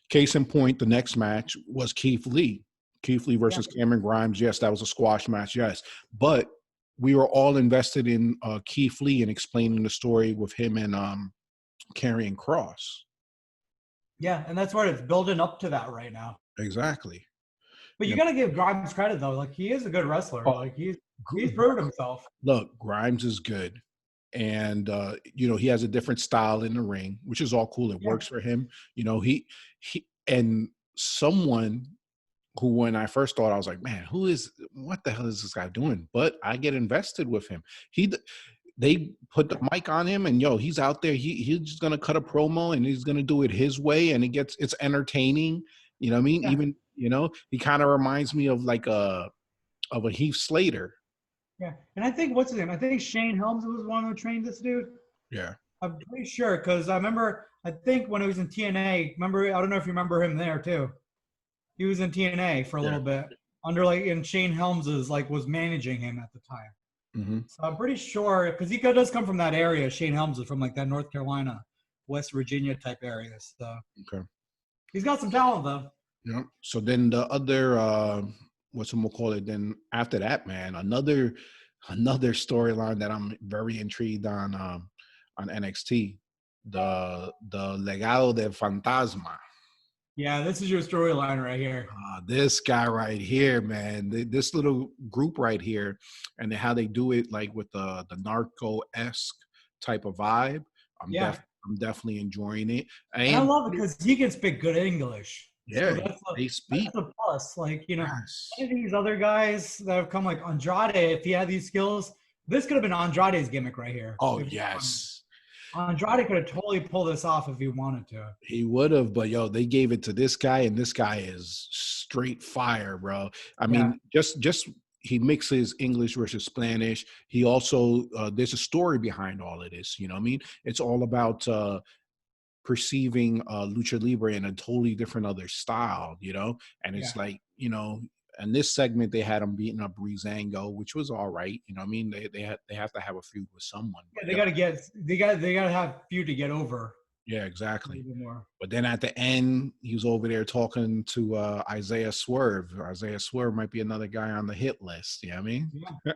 Case in point, the next match was Keith Lee versus Cameron Grimes. Yes, that was a squash match. Yes, but we were all invested in Keith Lee and explaining the story with him and Karrion Kross. Yeah, and that's where it's building up to that right now. Exactly. But you got to give Grimes credit though. Like he is a good wrestler. Like he's proved himself. Look, Grimes is good. And he has a different style in the ring, which is all cool. It works for him. He and someone who, when I first thought, I was like, man, what the hell is this guy doing? But I get invested with him. They put the mic on him, and he's out there. He's just gonna cut a promo, and he's gonna do it his way, and it's entertaining. You know what I mean? Yeah. Even he kind of reminds me of like a Heath Slater. Yeah, and I think what's his name? I think Shane Helms was one who trained this dude. Yeah, I'm pretty sure because I remember. I think when he was in TNA, I don't know if you remember him there too. He was in TNA for a little bit under and Shane Helms was managing him at the time. Mm-hmm. So I'm pretty sure because he does come from that area. Shane Helms is from that North Carolina, West Virginia type area. So okay, he's got some talent though. Yeah. So then the other then after that, man, another storyline that I'm very intrigued on NXT, the Legado del Fantasma. Yeah, this is your storyline right here. This guy right here, man, this little group right here, and how they do it with the narco-esque type of vibe. I'm definitely enjoying it. And I love it because he can speak good English. Yeah, so they speak. That's a plus. Yes. Any of these other guys that have come like Andrade, if he had these skills, this could have been Andrade's gimmick right here. Oh, yes. Andrade could have totally pulled this off if he wanted to. He would have, but they gave it to this guy, and this guy is straight fire, bro. I mean, just he mixes English versus Spanish. He also there's a story behind all of this. You know what I mean? It's all about perceiving lucha libre in a totally different other style, and it's in this segment they had him beating up Breezango, which was all right. You know what I mean? They have to have a feud with someone. Yeah, they got to have feud to get over. Yeah, exactly. But then at the end, he was over there talking to Isaiah Swerve. Isaiah Swerve might be another guy on the hit list. You know what I mean? Yeah.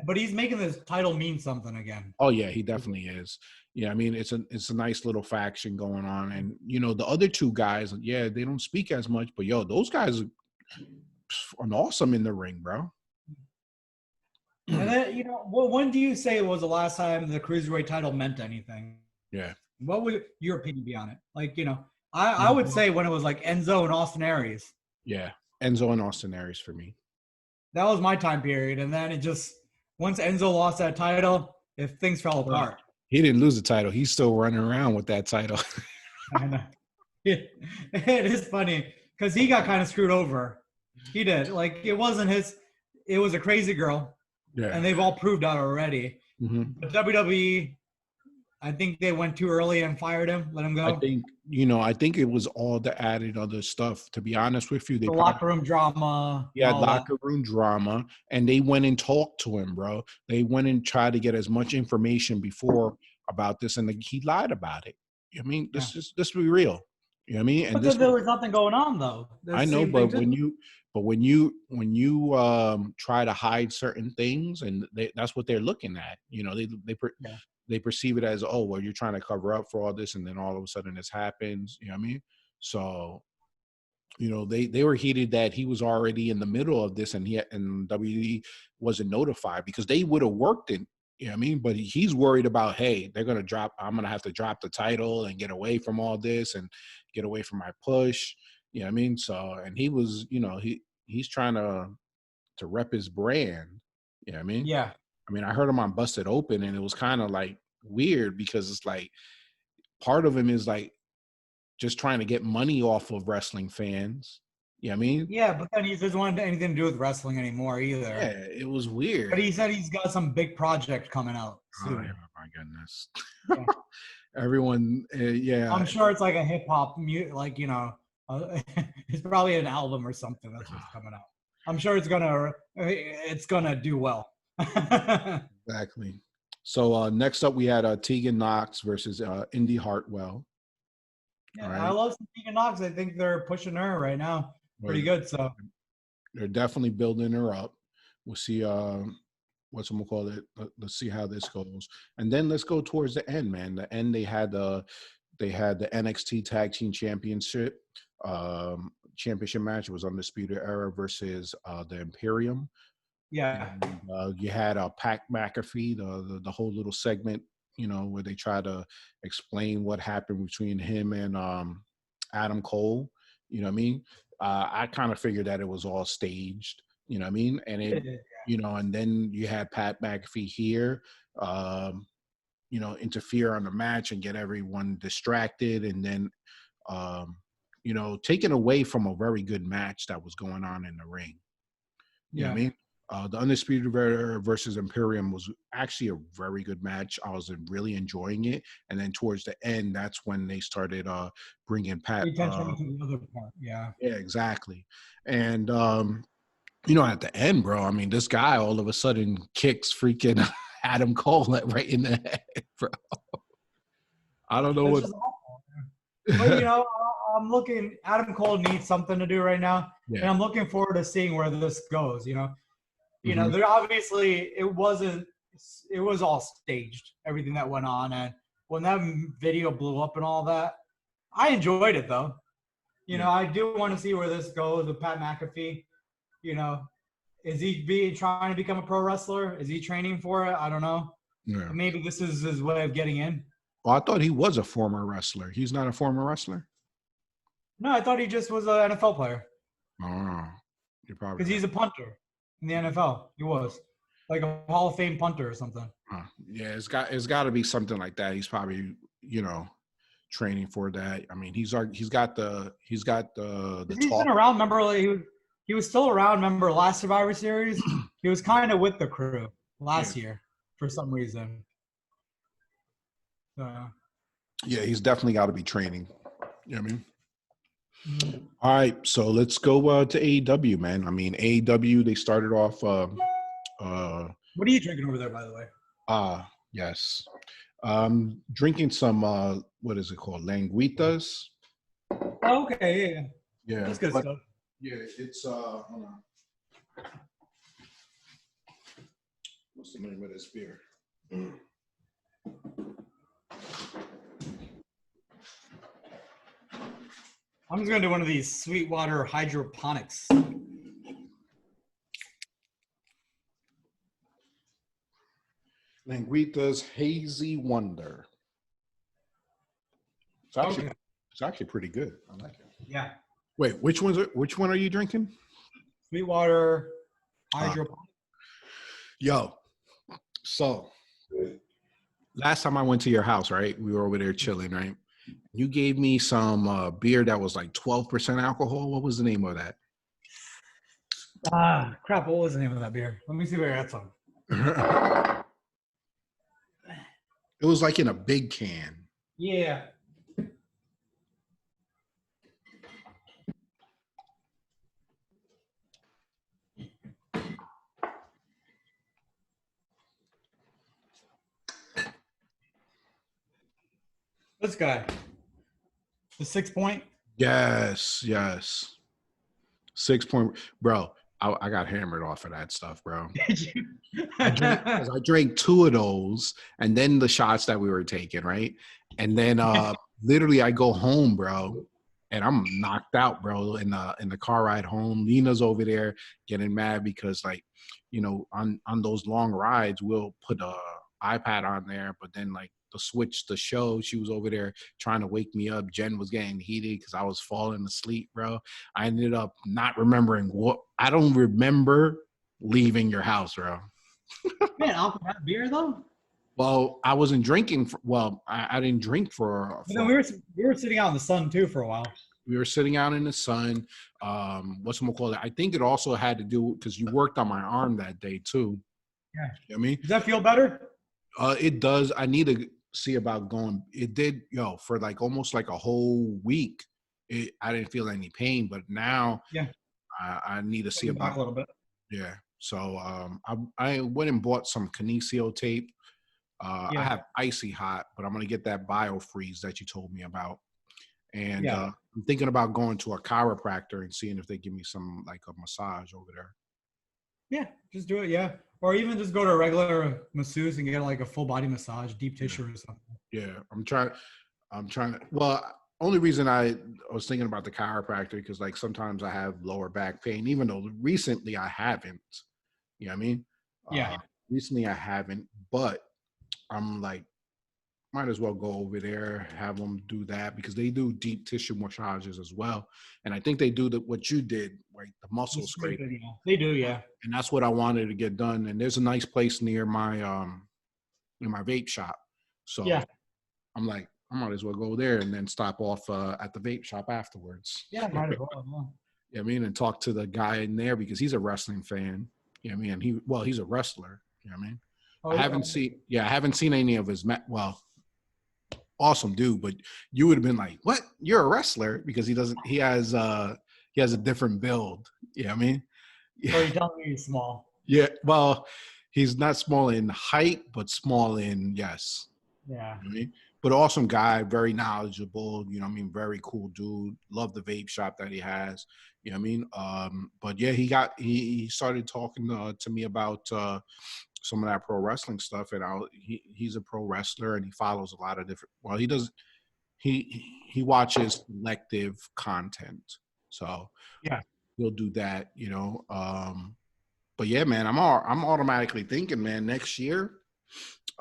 But he's making this title mean something again. Oh yeah, he definitely is. Yeah, I mean it's a nice little faction going on, and the other two guys, they don't speak as much, but those guys are awesome in the ring, bro. And then when do you say it was the last time the cruiserweight title meant anything? Yeah. What would your opinion be on it? I would say when it was like Enzo and Austin Aries. Yeah, Enzo and Austin Aries for me. That was my time period, and then once Enzo lost that title, things fell apart. He didn't lose the title. He's still running around with that title. I know. It is funny because he got kind of screwed over. He did. It wasn't his. It was a crazy girl. Yeah. And they've all proved out already. Mm-hmm. But WWE, I think they went too early and fired him, let him go. I think it was all the added other stuff, to be honest with you. The locker room drama. Yeah, locker room drama. And they went and talked to him, bro. They went and tried to get as much information before about this, and he lied about it. I mean, this be real. You know what I mean? And there was nothing going on, though. I know, but when you try to hide certain things, and that's what they're looking at. They perceive it as, oh, well, you're trying to cover up for all this, and then all of a sudden this happens. You know what I mean? So, they were heated that he was already in the middle of this, and WWE wasn't notified because they would have worked it. You know what I mean? But he's worried about, hey, I'm going to have to drop the title and get away from all this and get away from my push. You know what I mean? So, and he was, he's trying to rep his brand. You know what I mean? Yeah. I mean, I heard him on Busted Open, and it was kind of weird because it's part of him is just trying to get money off of wrestling fans. You know what I mean? Yeah, but then he doesn't want anything to do with wrestling anymore either. Yeah, it was weird. But he said he's got some big project coming out soon. Oh, my goodness. Yeah. Everyone, yeah. I'm sure it's a hip hop, it's probably an album or something that's what's coming out. I'm sure it's gonna do well. Exactly. So next up, we had Tegan Knox versus Indy Hartwell. Yeah, right. I love Tegan Knox. I think they're pushing her right now pretty good. So they're definitely building her up. We'll see let's see how this goes. And then let's go towards the end, man. The end, they had the NXT Tag Team Championship match. It was Undisputed Era versus the Imperium. Yeah. And, you had Pat McAfee, the whole little segment, where they try to explain what happened between him and Adam Cole. You know what I mean? I kind of figured that it was all staged. You know what I mean? And it, and then you had Pat McAfee here, interfere on the match and get everyone distracted, and then, taken away from a very good match that was going on in the ring. You know what I mean? The Undisputed Era versus Imperium was actually a very good match. I was really enjoying it. And then towards the end, that's when they started bringing Pat. Attention to the other part. Yeah. Yeah, exactly. And, at the end, bro, I mean, this guy all of a sudden kicks freaking Adam Cole right in the head, bro. I don't know what. But, I'm looking, Adam Cole needs something to do right now. Yeah. And I'm looking forward to seeing where this goes, there obviously it was all staged, everything that went on. And when that video blew up and all that, I enjoyed it though. I do want to see where this goes with Pat McAfee. Is he trying to become a pro wrestler? Is he training for it? I don't know. Yeah. Maybe this is his way of getting in. Well, I thought he was a former wrestler. He's not a former wrestler? No, I thought he just was an NFL player. Oh, you're probably because he's a punter in the NFL. He was like a Hall of Fame punter or something. Yeah, it's got to be something like that. He's probably training for that. I mean, he's got the he's been around. Remember, he was still around. Remember last Survivor Series? He was kind of with the crew last year for some reason. Yeah, he's definitely got to be training. You know what I mean? Mm-hmm. All right, so let's go to AEW, man. I mean, AEW, they started off. What are you drinking over there, by the way? Yes. Drinking some, what is it called? Languitas. Oh, okay, yeah. Yeah. That's good stuff. Yeah, it's, hold on. What's the name of this beer? I'm just going to do one of these Sweetwater hydroponics. Languita's Hazy Wonder. It's actually pretty good. I like it. Yeah. Wait, which one are you drinking? Sweetwater hydroponics. Yo, so last time I went to your house, right? We were over there chilling, right? You gave me some beer that was like 12% alcohol. What was the name of that? Crap. What was the name of that beer? Let me see where that's on. It was like in a big can. Yeah. This guy. The 6 point? Yes. 6 point. Bro, I got hammered off of that stuff, bro. Did you? I drank 2 of those, and then the shots that we were taking, right? And then literally I go home, bro, and I'm knocked out, bro, in the car ride home. Nina's over there getting mad because, like, on those long rides, we'll put a iPad on there, but then, like, the show, she was over there trying to wake me up. Jen was getting heated because I was falling asleep, bro. I ended up not remembering I don't remember leaving your house, bro. Man, alcohol beer though? Well, I wasn't drinking. I didn't drink for. We were sitting out in the sun too for a while. We were sitting out in the sun. Whatchamacallit? I think it also had to do because you worked on my arm that day too. Yeah. You know what I mean? Does that feel better? It does. I need to see about going. It did, for like almost like a whole week. I didn't feel any pain, but now I need to see about a little bit. Yeah. So I went and bought some Kinesio tape. I have Icy Hot, but I'm gonna get that BioFreeze that you told me about. And I'm thinking about going to a chiropractor and seeing if they give me some like a massage over there. Yeah, just do it. Yeah, or even just go to a regular masseuse and get like a full body massage, deep Yeah. tissue or something. Yeah. I'm trying to, well, only reason I was thinking about the chiropractor because like sometimes I have lower back pain, even though recently I haven't. You know what I mean? Yeah. Recently I haven't, but I'm like, might as well go over there, have them do that because they do deep tissue massages as well. And I think they do what you did, like the muscle It's pretty scrape. good, yeah. They do, yeah. And that's what I wanted to get done. And there's a nice place near my vape shop. So Yeah. I'm like, I might as well go there and then stop off at the vape shop afterwards. Yeah, might as well. Yeah. You know what I mean? And talk to the guy in there because he's a wrestling fan. You know what I mean? And he's a wrestler. You know what I mean? Oh, I haven't seen any of his, awesome dude, but you would have been like, what? You're a wrestler? Because he has a different build. You know what I mean? so Yeah. you're telling me he's small. Yeah. Well, he's not small in height, but small in, yes. Yeah. You know what I mean? But awesome guy, very knowledgeable, you know what I mean? Very cool dude. Love the vape shop that he has. You know what I mean? But yeah, he started talking to me about some of that pro wrestling stuff, and he's a pro wrestler and he follows a lot of different, well, he watches selective content. So Yeah. he'll do that, you know. But yeah, man, I'm automatically thinking, man, next year,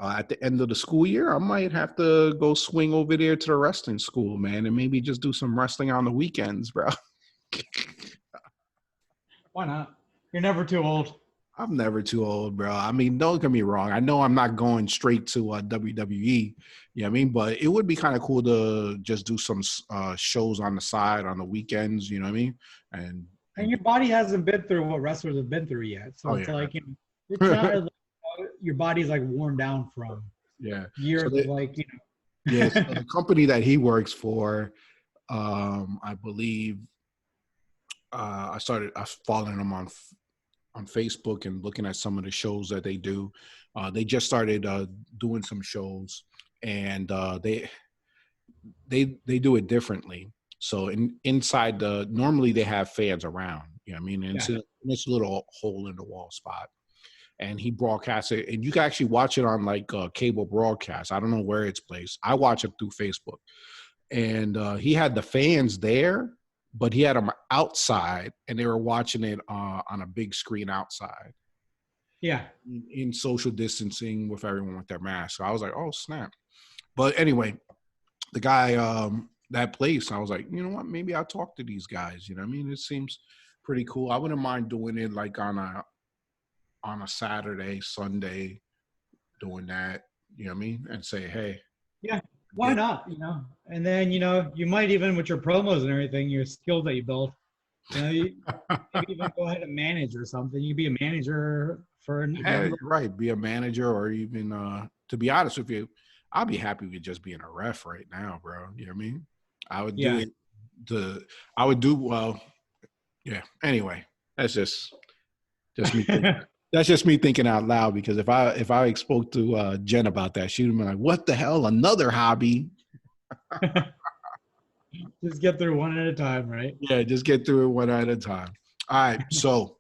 at the end of the school year, I might have to go swing over there to the wrestling school, man, and maybe just do some wrestling on the weekends, bro. Why not? You're never too old. I'm never too old, bro. I mean, don't get me wrong. I know I'm not going straight to WWE. You know what I mean? But it would be kind of cool to just do some shows on the side on the weekends. You know what I mean? And your body hasn't been through what wrestlers have been through yet. So Oh it's yeah, like, you know, it's not your body's like worn down from yeah. years So of like, you yeah. So know. the company that he works for, I believe, I following him on Facebook and looking at some of the shows that they do. They just started doing some shows, and they do it differently. So inside normally they have fans around. You know what I mean? And Yeah. it's a little hole in the wall spot. And he broadcasts it, and you can actually watch it on like cable broadcast. I don't know where it's placed. I watch it through Facebook. And he had the fans there, but he had them outside, and they were watching it on a big screen outside Yeah. in social distancing with everyone with their masks. So I was like, oh snap. But anyway, the guy that place, I was like, you know what? Maybe I'll talk to these guys. You know what I mean? It seems pretty cool. I wouldn't mind doing it like on a Saturday, Sunday, doing that. You know what I mean? And say, hey, Yeah. Why not? You know, and then, you know, you might even with your promos and everything, your skills that you built, you know, you maybe even go ahead and manage or something. You be a manager for a hey, number. right, be a manager or even to be honest with you, I'll be happy with just being a ref right now, bro. You know what I mean? I would do Yeah. it I would do well. Yeah. Anyway, that's just me thinking. That's just me thinking out loud because if I spoke to Jen about that, she'd be like, "What the hell? Another hobby?" Just get through one at a time, right? Yeah, just get through it one at a time. All right, so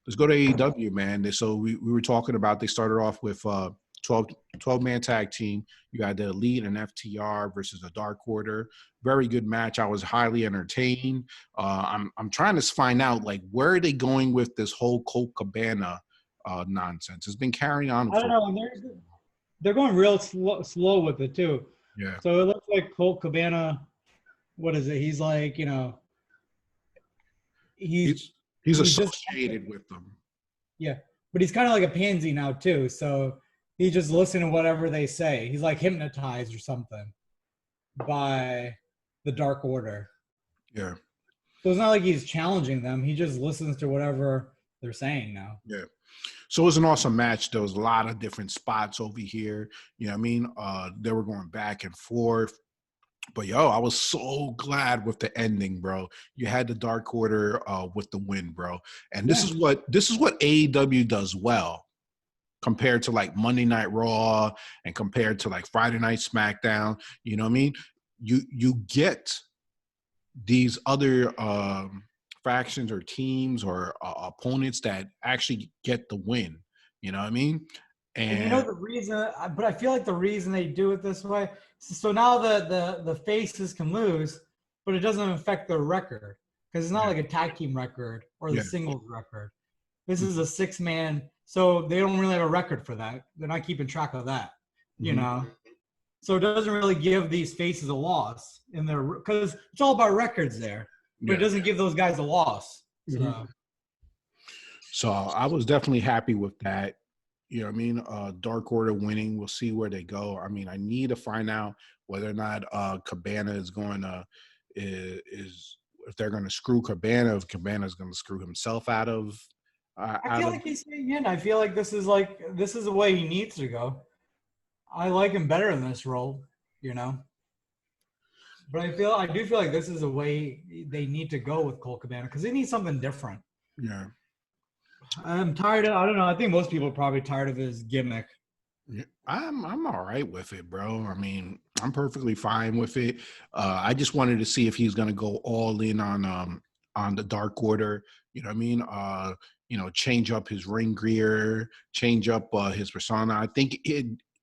let's go to AEW, man. So we were talking about they started off with 12-man tag team. You had the Elite and FTR versus the Dark Order. Very good match. I was highly entertained. I'm trying to find out like where are they going with this whole Colt Cabana nonsense. It's been carrying on. I don't know. And they're going real slow with it too. Yeah. So it looks like Colt Cabana. What is it? He's like, you know, He's associated with them. Yeah, but he's kind of like a pansy now too. So he just listens to whatever they say. He's like hypnotized or something by the Dark Order. Yeah. So it's not like he's challenging them. He just listens to whatever they're saying now. Yeah. So it was an awesome match. There was a lot of different spots over here. You know what I mean? They were going back and forth. But yo, I was so glad with the ending, bro. You had the Dark Order with the win, bro. And this is what AEW does well compared to like Monday Night Raw and compared to like Friday Night SmackDown. You know what I mean? You get these other factions or teams or opponents that actually get the win. You know what I mean? And you know the reason, but I feel like the reason they do it this way, so now the faces can lose, but it doesn't affect their record because it's not like a tag team record or the singles record. This is a 6-man, so they don't really have a record for that. They're not keeping track of that, you know. So it doesn't really give these faces a loss in their, because it's all about records there, but it doesn't give those guys a loss. So I was definitely happy with that. You know what I mean? Dark Order winning. We'll see where they go. I mean, I need to find out whether or not Cabana is going to is if they're going to screw Cabana, if Cabana is going to screw himself out of. I feel like he's staying in. I feel like this is the way he needs to go. I like him better in this role, you know. But I do feel like this is the way they need to go with Colt Cabana because they need something different. Yeah. I'm tired of, I don't know, I think most people are probably tired of his gimmick. Yeah, I'm all right with it, bro. I mean, I'm perfectly fine with it. I just wanted to see if he's gonna go all in on the Dark Order. You know what I mean? You know, change up his ring gear, change up his persona. I think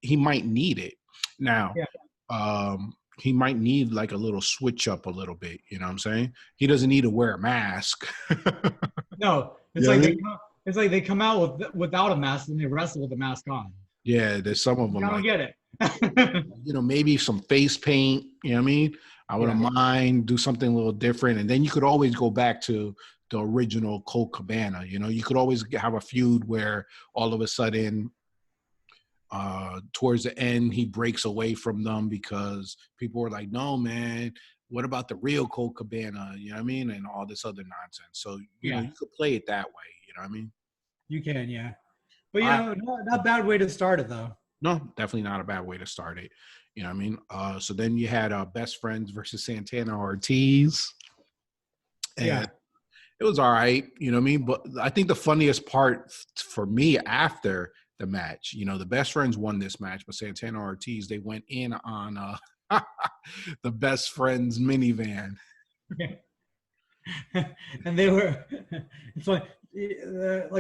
he might need it now. He might need like a little switch up a little bit. You know what I'm saying? He doesn't need to wear a mask. No, it's like they come out without a mask and they wrestle with the mask on. Yeah, there's some of them. I don't get it. You know, maybe some face paint. You know what I mean? I wouldn't mind do something a little different, and then you could always go back to the original Colt Cabana. You know, you could always have a feud where all of a sudden, towards the end, he breaks away from them because people were like, "No, man, what about the real Colt Cabana?" You know what I mean? And all this other nonsense. So you know, you could play it that way. You know what I mean? You can, yeah. But you know, not a bad way to start it though. No, definitely not a bad way to start it. You know what I mean? So then you had Best Friends versus Santana Ortiz. And it was all right, you know what I mean? But I think the funniest part for me after the match, you know, the Best Friends won this match, but Santana Ortiz, they went in on the Best Friends minivan. And they were, it's like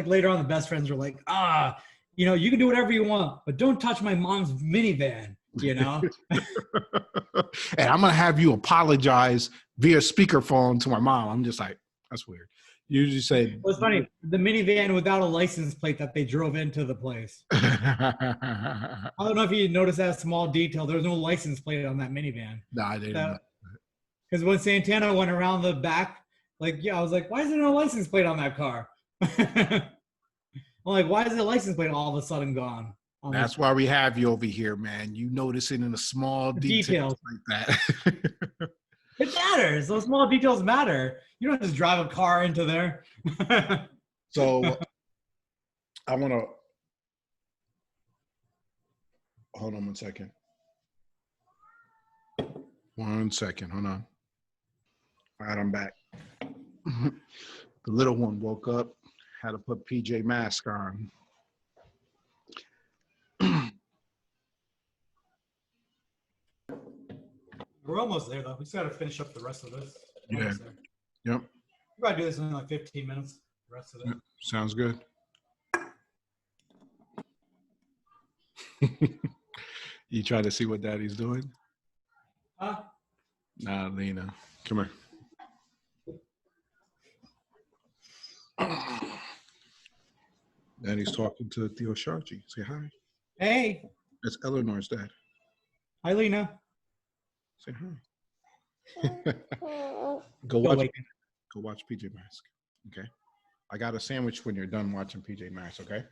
later on, the Best Friends were like, you know, you can do whatever you want, but don't touch my mom's minivan, you know? And I'm going to have you apologize via speakerphone to my mom. I'm just like, that's weird. You just say. It was funny. The minivan without a license plate that they drove into the place. I don't know if you noticed that small detail. There was no license plate on that minivan. No, I didn't. Because when Santana went around the back, I was like, why is there no license plate on that car? I'm like, why is the license plate all of a sudden gone? That's why we have you over here, man. You notice it in the small details like that. It matters. Those small details matter. You don't just drive a car into there. So I want to hold on 1 second. 1 second. Hold on. All right, I'm back. The little one woke up, had to put PJ Mask on. We're almost there, though. We just got to finish up the rest of this. Yeah. Yep. We're going to do this in like 15 minutes. The rest of it. Yep. Sounds good. You try to see what Daddy's doing? Huh? Nah, Lena. Come here. Daddy's talking to Theo Sharchi. Say hi. Hey. That's Eleanor's dad. Hi, Lena. Say hi. Go watch PJ Mask. Okay. I got a sandwich when you're done watching PJ Mask, okay?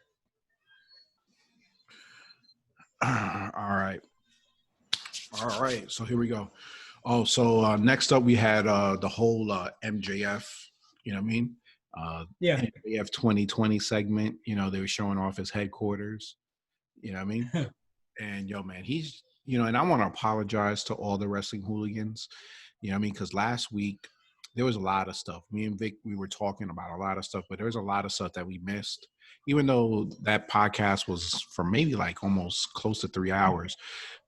All right. So here we go. Oh, so next up we had the whole MJF, you know what I mean? MJF 2020 segment. You know, they were showing off his headquarters. You know what I mean? And yo, man, he's, you know, and I want to apologize to all the wrestling hooligans. You know what I mean? Because last week there was a lot of stuff. Me and Vic, we were talking about a lot of stuff, but there was a lot of stuff that we missed. Even though that podcast was for maybe like almost close to 3 hours,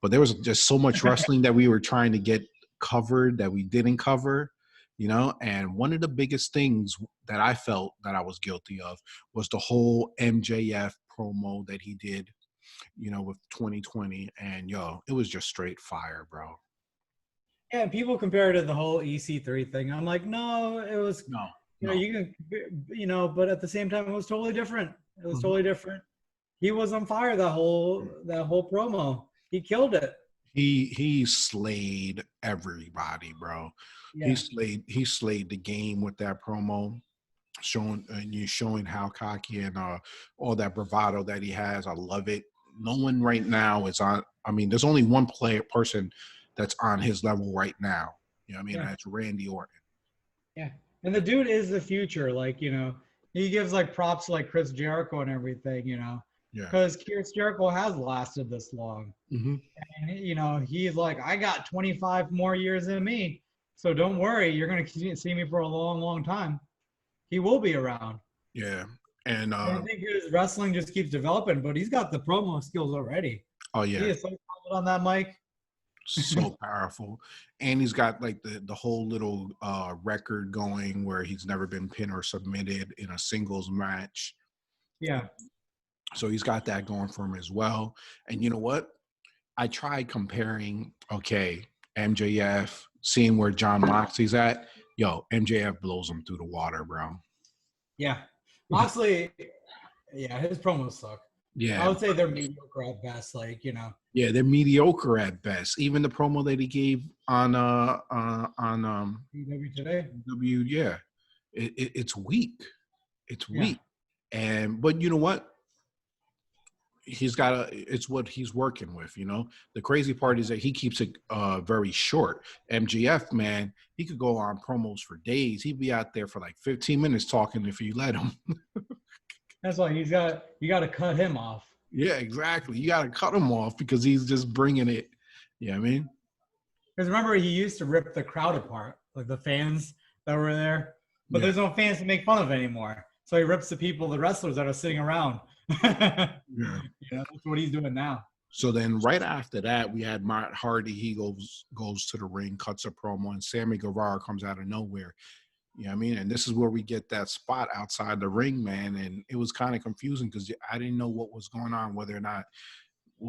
but there was just so much wrestling that we were trying to get covered that we didn't cover. you know. And one of the biggest things that I felt that I was guilty of was the whole MJF promo that he did, you know, with 2020. And yo, it was just straight fire, bro. Yeah, people compare it to the whole EC3 thing. I'm like, no, it was, No, you know, no. you can, you know, but at the same time, it was totally different. It was Mhm. totally different. He was on fire that whole promo. He killed it. He slayed everybody, bro. Yeah. He slayed the game with that promo, showing and you showing how cocky and all that bravado that he has. I love it. No one right now is on. I mean, there's only one person that's on his level right now. You know what I mean? Yeah. That's Randy Orton. Yeah. And the dude is the future. Like, you know, he gives like props to like Chris Jericho and everything, you know, Yeah. because Chris Jericho has lasted this long. Mm-hmm. And, you know, he's like, I got 25 more years in me. So don't worry. You're going to see me for a long, long time. He will be around. Yeah. And And I think his wrestling just keeps developing, but he's got the promo skills already. oh He yeah, is so confident on that mic. so powerful. And he's got like the whole little record going where he's never been pinned or submitted in a singles match. Yeah. So he's got that going for him as well. And you know what? I tried comparing, okay, MJF, seeing where John Moxley's at. Yo, MJF blows him through the water, bro. Yeah. Moxley, yeah, his promos suck. I Yeah. would say they're mediocre at best. Like, you know. Yeah, they're mediocre at best. Even the promo that he gave on PW today. W, yeah. It's weak. It's Yeah. weak. And but you know what? It's what he's working with, you know. The crazy part is that he keeps it very short. MGF, man, he could go on promos for days. He'd be out there for like 15 minutes talking if you let him. That's why you got to cut him off. Yeah, exactly. You got to cut him off because he's just bringing it. You know what I mean? Because remember, he used to rip the crowd apart, like the fans that were there. But there's no fans to make fun of anymore. So he rips the people, the wrestlers that are sitting around. Yeah. You know, that's what he's doing now. So then right after that, we had Matt Hardy. He goes to the ring, cuts a promo, and Sammy Guevara comes out of nowhere. You know what I mean? And this is where we get that spot outside the ring, man. And it was kind of confusing because I didn't know what was going on, whether or not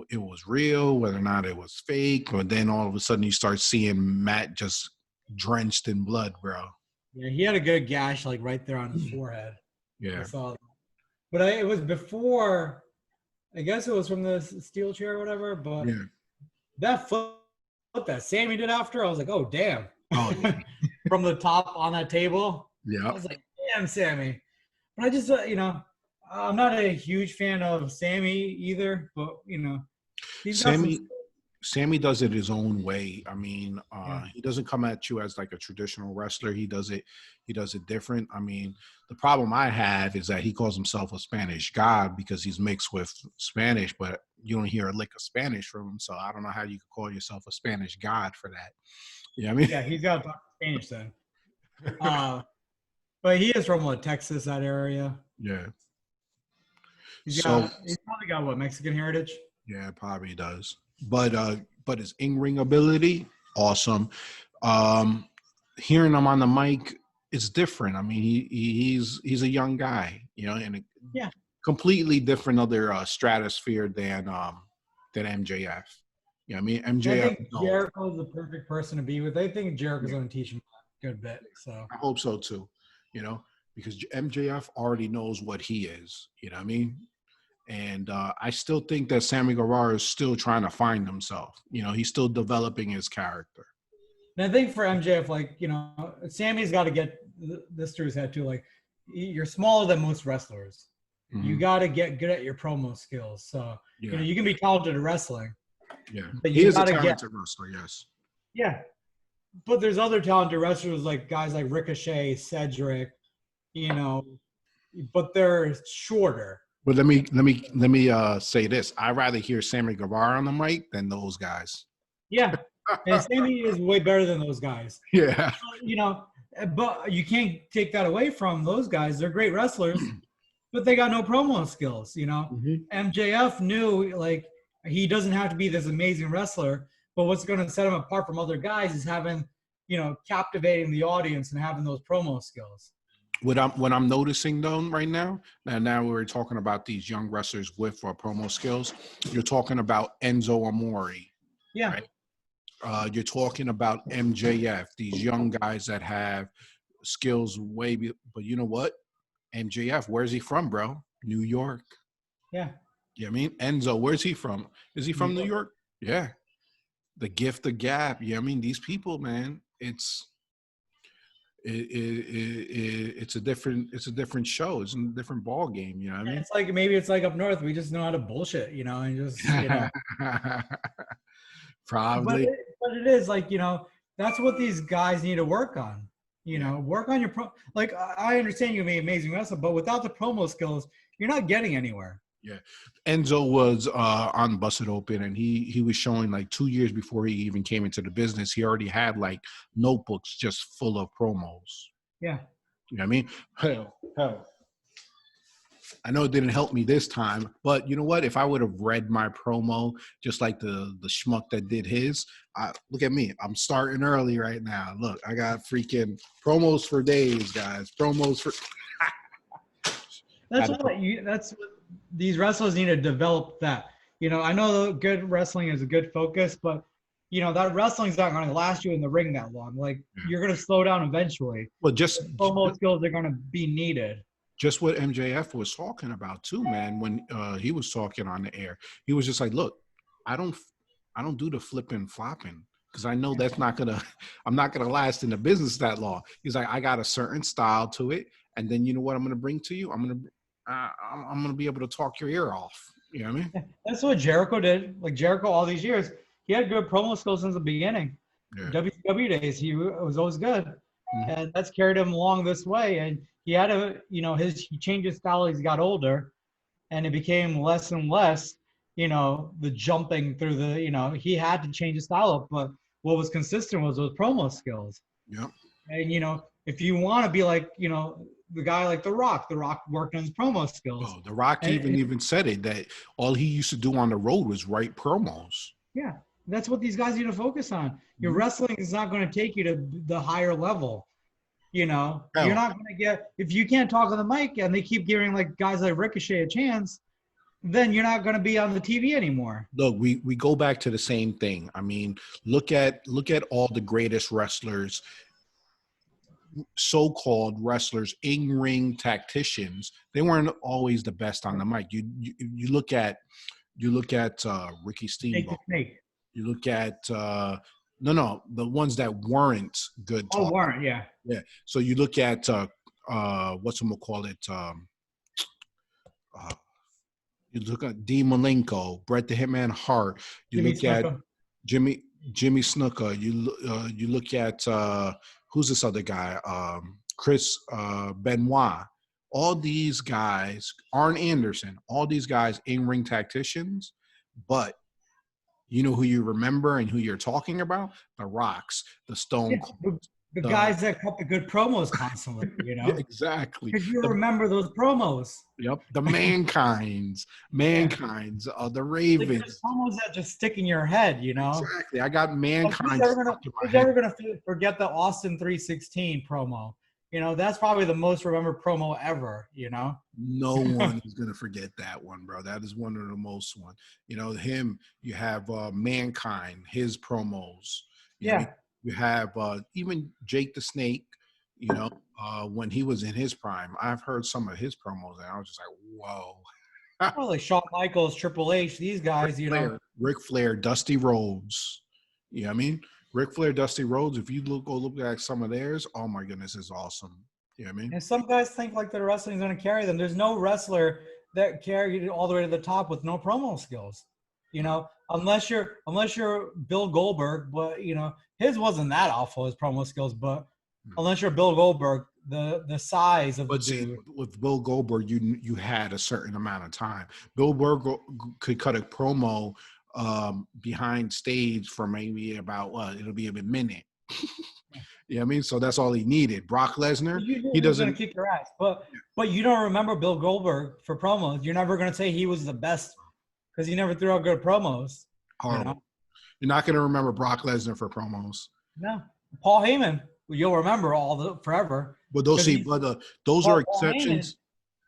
it was real, whether or not it was fake. But then all of a sudden you start seeing Matt just drenched in blood, bro. Yeah, he had a good gash like right there on his forehead. Yeah. I saw that. But it was before, I guess it was from the steel chair or whatever. But Yeah. that flip that Sammy did after, I was like, oh, damn. Oh, yeah. From the top on that table. Yeah. I was like, damn, Sammy. But I just, you know, I'm not a huge fan of Sammy either. But, you know, he's got Sammy does it his own way. I mean, he doesn't come at you as like a traditional wrestler. He does it different. I mean, the problem I have is that he calls himself a Spanish god because he's mixed with Spanish, but you don't hear a lick of Spanish from him. So I don't know how you could call yourself a Spanish god for that. You know what I mean? Yeah, he's got to talk Spanish then. But he is from what, Texas, that area. Yeah. He's probably got what, Mexican heritage? Yeah, probably does. But his in-ring ability, awesome. Hearing him on the mic, it's different. I mean, he's a young guy, you know, in a completely different other stratosphere than MJF. You know what I mean? MJF. I think Jericho's the perfect person to be with. I think Jericho's going to teach him a good bit. So I hope so too, you know, because MJF already knows what he is. You know what I mean? And I still think that Sammy Guevara is still trying to find himself. You know, he's still developing his character. And I think for MJF, like, you know, Sammy's got to get this through his head too. Like, you're smaller than most wrestlers. Mm-hmm. You got to get good at your promo skills. So, you know, you can be talented at wrestling. Yeah. But he is a talented wrestler, yes. Yeah. But there's other talented wrestlers, like guys like Ricochet, Cedric, you know, but they're shorter. But let me say this. I'd rather hear Sammy Guevara on the mic than those guys. Yeah. And Sammy is way better than those guys. Yeah. You know, but you can't take that away from those guys. They're great wrestlers, but they got no promo skills, you know. Mm-hmm. MJF knew, like, he doesn't have to be this amazing wrestler, but what's going to set him apart from other guys is having captivating the audience and having those promo skills. What I'm noticing though right now we're talking about these young wrestlers with promo skills. You're talking about Enzo Amore, Yeah. right? You're talking about MJF, these young guys that have skills but you know what? MJF, where's he from, bro? New York. Yeah. I mean, Enzo, where's he from? Is he from New York? Yeah. The gift of gab. I mean, these people, man, it's a different show. It's a different ball game. You know what I mean? It's like maybe it's like up north. We just know how to bullshit, and just Probably. But it is like that's what these guys need to work on. Work on your Like I understand you can be amazing wrestler, but without the promo skills, you're not getting anywhere. Yeah, Enzo was on Busted Open, and he was showing like 2 years before he even came into the business. He already had like notebooks just full of promos. Yeah, you know what I mean? Hell. I know it didn't help me this time, but you know what? If I would have read my promo just like the schmuck that did his, look at me. I'm starting early right now. Look, I got freaking promos for days, guys. Promos for. That's what these wrestlers need to develop. That I know good wrestling is a good focus, but that wrestling's not going to last you in the ring that long. Like you're going to slow down eventually. Well, just promo skills are going to be needed. Just what MJF was talking about too, man. When he was talking on the air, he was just like, "Look, I don't do the flipping flopping because I know I'm not gonna last in the business that long." He's like, "I got a certain style to it, and then you know what I'm gonna bring to you? I'm gonna be able to talk your ear off." You know what I mean? That's what Jericho did. Like Jericho, all these years, he had good promo skills since the beginning. Yeah. WCW days, he was always good, and that's carried him along this way. And he had he changed his style as he got older, and it became less and less, the jumping through the, he had to change his style up. But what was consistent was those promo skills. Yep. And, if you want to be like, the guy like The Rock worked on his promo skills. Oh, The Rock even said it, that all he used to do on the road was write promos. Yeah. That's what these guys need to focus on. Your wrestling is not going to take you to the higher level. You're not going to get, if you can't talk on the mic and they keep giving like guys like Ricochet a chance, then you're not going to be on the TV anymore. Look, we go back to the same thing. I mean, look at all the greatest wrestlers, so-called wrestlers, in-ring tacticians. They weren't always the best on the mic. You look at Ricky Steamboat. You look at the ones that weren't good. Oh, weren't, yeah. Yeah. So you look at whatchamacallit, you look at Dean Malenko, Bret the Hitman Hart. You look at Jimmy Snuka. You look at who's this other guy? Chris Benoit. All these guys, Arn Anderson. All these guys, in-ring tacticians, but you know who you remember and who you're talking about? The Rocks, the Stone Cold. The guys that cut the good promos constantly, Yeah, exactly. Because you remember those promos. Yep. The Mankind's, the Ravens. Like promos that just stick in your head, Exactly. I got Mankind. Who's ever going to forget the Austin 316 promo? That's probably the most remembered promo ever, No one is going to forget that one, bro. That is one of the most one. Him, you have Mankind, his promos. You have even Jake the Snake, when he was in his prime. I've heard some of his promos, and I was just like, whoa. Well, like Shawn Michaels, Triple H, these guys, Ric Flair, Dusty Rhodes. You know what I mean? Ric Flair, Dusty Rhodes, if you go look at some of theirs, oh my goodness, it's awesome. You know what I mean? And some guys think like their wrestling's going to carry them. There's no wrestler that carried it all the way to the top with no promo skills. Unless you're Bill Goldberg, but his wasn't that awful, his promo skills, but unless you're Bill Goldberg, the size of the dude. With Bill Goldberg, you had a certain amount of time. Bill Goldberg could cut a promo behind stage for maybe about it'll be a minute. You know what I mean? So that's all he needed. Brock Lesnar, he doesn't kick your ass, but you don't remember Bill Goldberg for promos. You're never going to say he was the best because he never threw out good promos. Horrible. You're not going to remember Brock Lesnar for promos. No. Paul Heyman, you'll remember forever But those because see, he's but those are Paul Heyman. exceptions.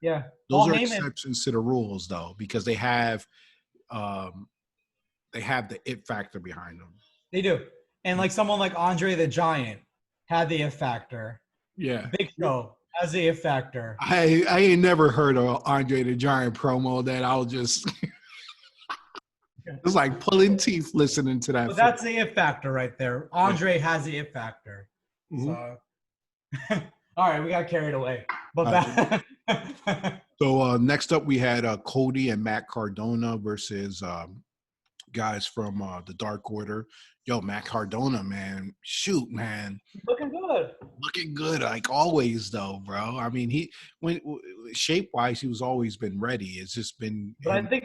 Yeah, Those Paul are Heyman. exceptions to the rules, though, because um, they have the it factor behind them. They do, and like someone like Andre the Giant had the It Factor. Yeah. Big Show has the It Factor. I ain't never heard of Andre the Giant promo that I'll just it's like pulling teeth listening to that. But that's the It Factor right there. Yeah. Andre has the It Factor. Mhm. So, all right, we got carried away. But back. So next up we had Cody and Matt Cardona versus guys from the Dark Order. Yo, Matt Cardona, man, shoot, man, Looking good. looking good like always, though, bro. I mean, when shape wise, he was always been ready. It's just been. But I think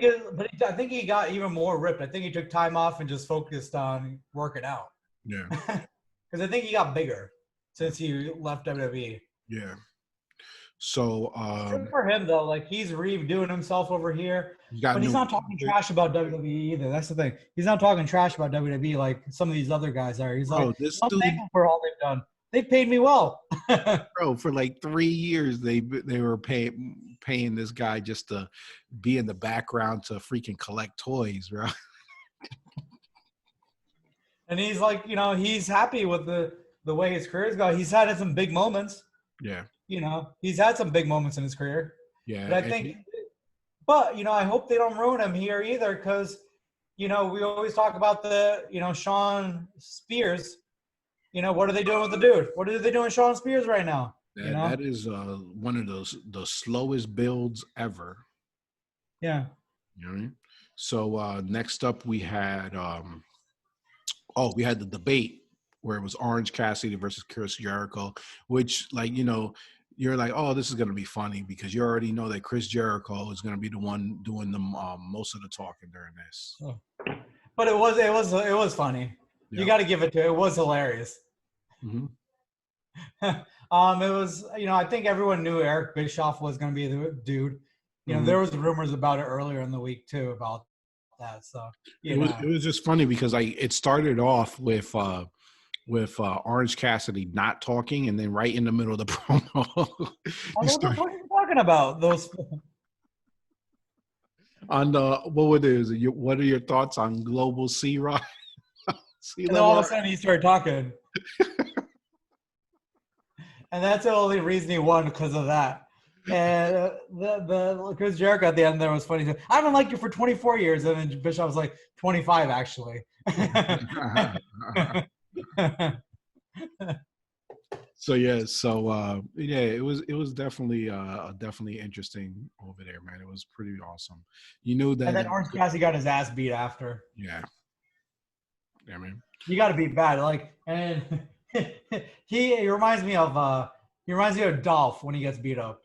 he got even more ripped. I think he took time off and just focused on working out. Yeah. Because I think he got bigger since he left WWE. Yeah. So Good for him though. Like he's redoing himself over here, but he's not talking trash about WWE either. That's the thing. He's not talking trash about WWE like some of these other guys are. He's like, this I'm dude, thankful for all they've done. They paid me well. bro, for like 3 years they were paying this guy just to be in the background to freaking collect toys, bro. And he's like, he's happy with the way his career's going. He's had some big moments. Yeah. He's had some big moments in his career. Yeah. But I hope they don't ruin him here either because, we always talk about Sean Spears. What are they doing with the dude? What are they doing with Sean Spears right now? That is one of the slowest builds ever. Yeah. You know what I mean? So next up we had we had the debate where it was Orange Cassidy versus Chris Jericho, which you're like, oh, this is going to be funny because you already know that Chris Jericho is going to be the one doing most of the talking during this. Oh. But it was funny. Yep. You got to give it to it. It was hilarious. Mm-hmm. It was, I think everyone knew Eric Bischoff was going to be the dude. There was rumors about it earlier in the week too about that. So it was just funny because it started off with Orange Cassidy not talking, and then right in the middle of the promo, what are you talking about? Those on the what are your thoughts on global sea rock? And then all of a sudden he started talking, and that's the only reason he won because of that. And the Chris Jericho at the end there was funny. I haven't liked you for 24 years, and then Bischoff was like 25 actually. It was definitely interesting over there, man. It was pretty awesome. You knew that. And then Orange Cassidy got his ass beat after. Yeah, man. You got to be bad, and he reminds me of Dolph when he gets beat up.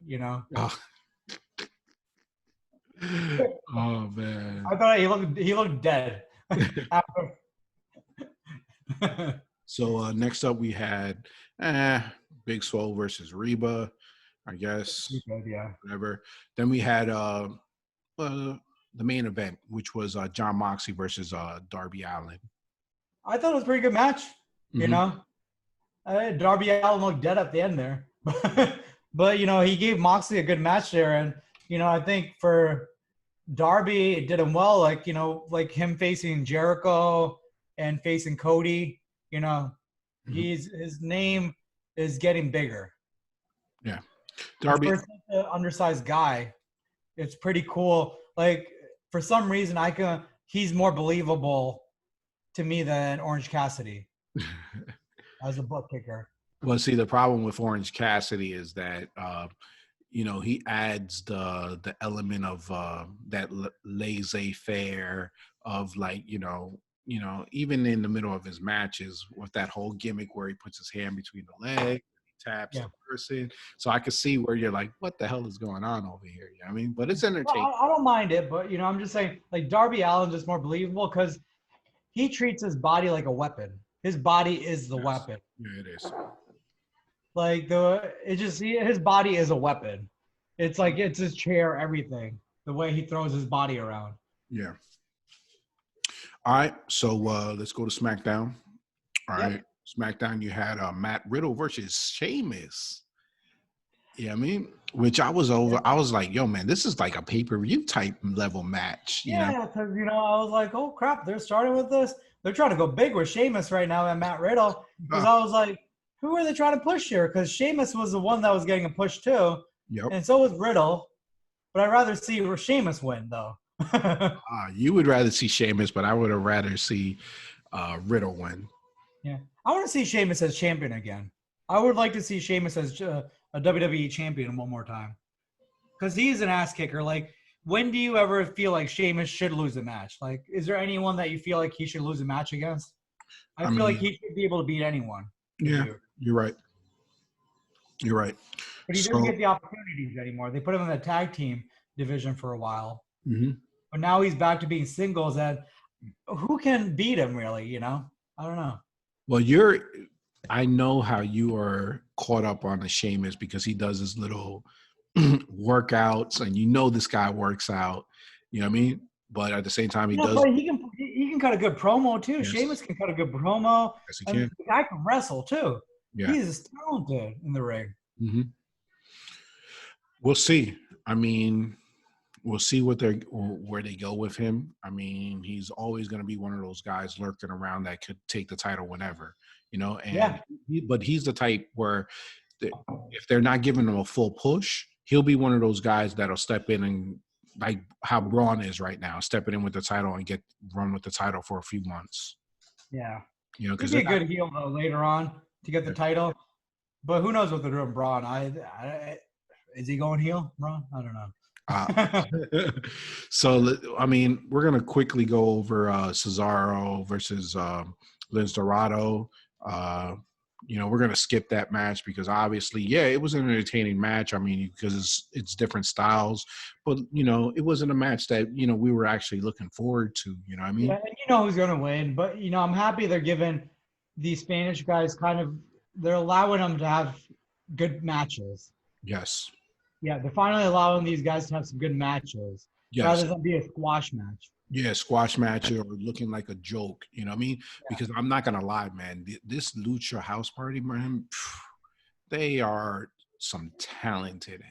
Oh man! I thought he looked dead. So next up we had Big Swole versus Reba, I guess. Yeah. Whatever. Then we had the main event, which was John Moxley versus Darby Allin. I thought it was a pretty good match. Mm-hmm. Darby Allin looked dead at the end there, but he gave Moxley a good match there, and I think for Darby it did him well. Like him facing Jericho and facing Cody. Mm-hmm. His name is getting bigger. Yeah, Darby, for an undersized guy, it's pretty cool. Like for some reason, he's more believable to me than Orange Cassidy as a butt kicker. Well, see, the problem with Orange Cassidy is that he adds the element of that laissez-faire of even in the middle of his matches with that whole gimmick where he puts his hand between the legs, he taps the person. So I could see where you're like, what the hell is going on over here? You know what I mean? But it's entertaining. Well, I don't mind it, but I'm just saying, like Darby Allin's just more believable because he treats his body like a weapon. His body is the weapon. Yeah, it is. Like his body is a weapon. It's like it's his chair, everything. The way he throws his body around. Yeah. All right, so let's go to SmackDown. All right. SmackDown, you had Matt Riddle versus Sheamus. Yeah, I mean, which I was over. I was like, yo, man, this is like a pay-per-view type level match. You know? Yeah, because I was like, oh crap, they're starting with this. They're trying to go big with Sheamus right now and Matt Riddle. Because I was like, who are they trying to push here? Because Sheamus was the one that was getting a push too, Yep. and so was Riddle. But I'd rather see Sheamus win though. You would rather see Sheamus, but I would have rather see Riddle win. Yeah, I want to see Sheamus as champion again. I would like to see Sheamus as a WWE champion one more time. Because he's an ass kicker. Like, when do you ever feel like Sheamus should lose a match? Like, is there anyone that you feel like he should lose a match against? I feel like he should be able to beat anyone. Yeah, you're right. You're right. But he doesn't get the opportunities anymore. They put him in the tag team division for a while. Mm-hmm. But now he's back to being singles. And who can beat him, really? I don't know. Well, I know how you are caught up on the Sheamus because he does his little workouts, and this guy works out. You know what I mean? But at the same time, he does. But he can cut a good promo too. Yes. Sheamus can cut a good promo. Yes, he can. The guy can wrestle too. Yeah. He's talented in the ring. Mm-hmm. We'll see. I mean, we'll see where they go with him. I mean, he's always going to be one of those guys lurking around that could take the title whenever, And but he's the type where if they're not giving him a full push, he'll be one of those guys that'll step in and, like how Braun is right now, stepping in with the title and run with the title for a few months. Yeah, because he'd be a good heel though later on to get the title. But who knows what they're doing, Braun? Is he going heel, Braun? I don't know. So, I mean, we're going to quickly go over Cesaro versus Lince Dorado. We're going to skip that match because obviously, it was an entertaining match. I mean, because it's different styles, but, it wasn't a match that, we were actually looking forward to, you know what I mean? Yeah, and who's going to win. But, I'm happy they're giving these Spanish guys they're allowing them to have good matches. Yes. Yeah, they're finally allowing these guys to have some good matches rather than be a squash match. Yeah, squash match or looking like a joke, you know what I mean? Yeah. Because I'm not going to lie, man. This Lucha House Party, man, they are some talented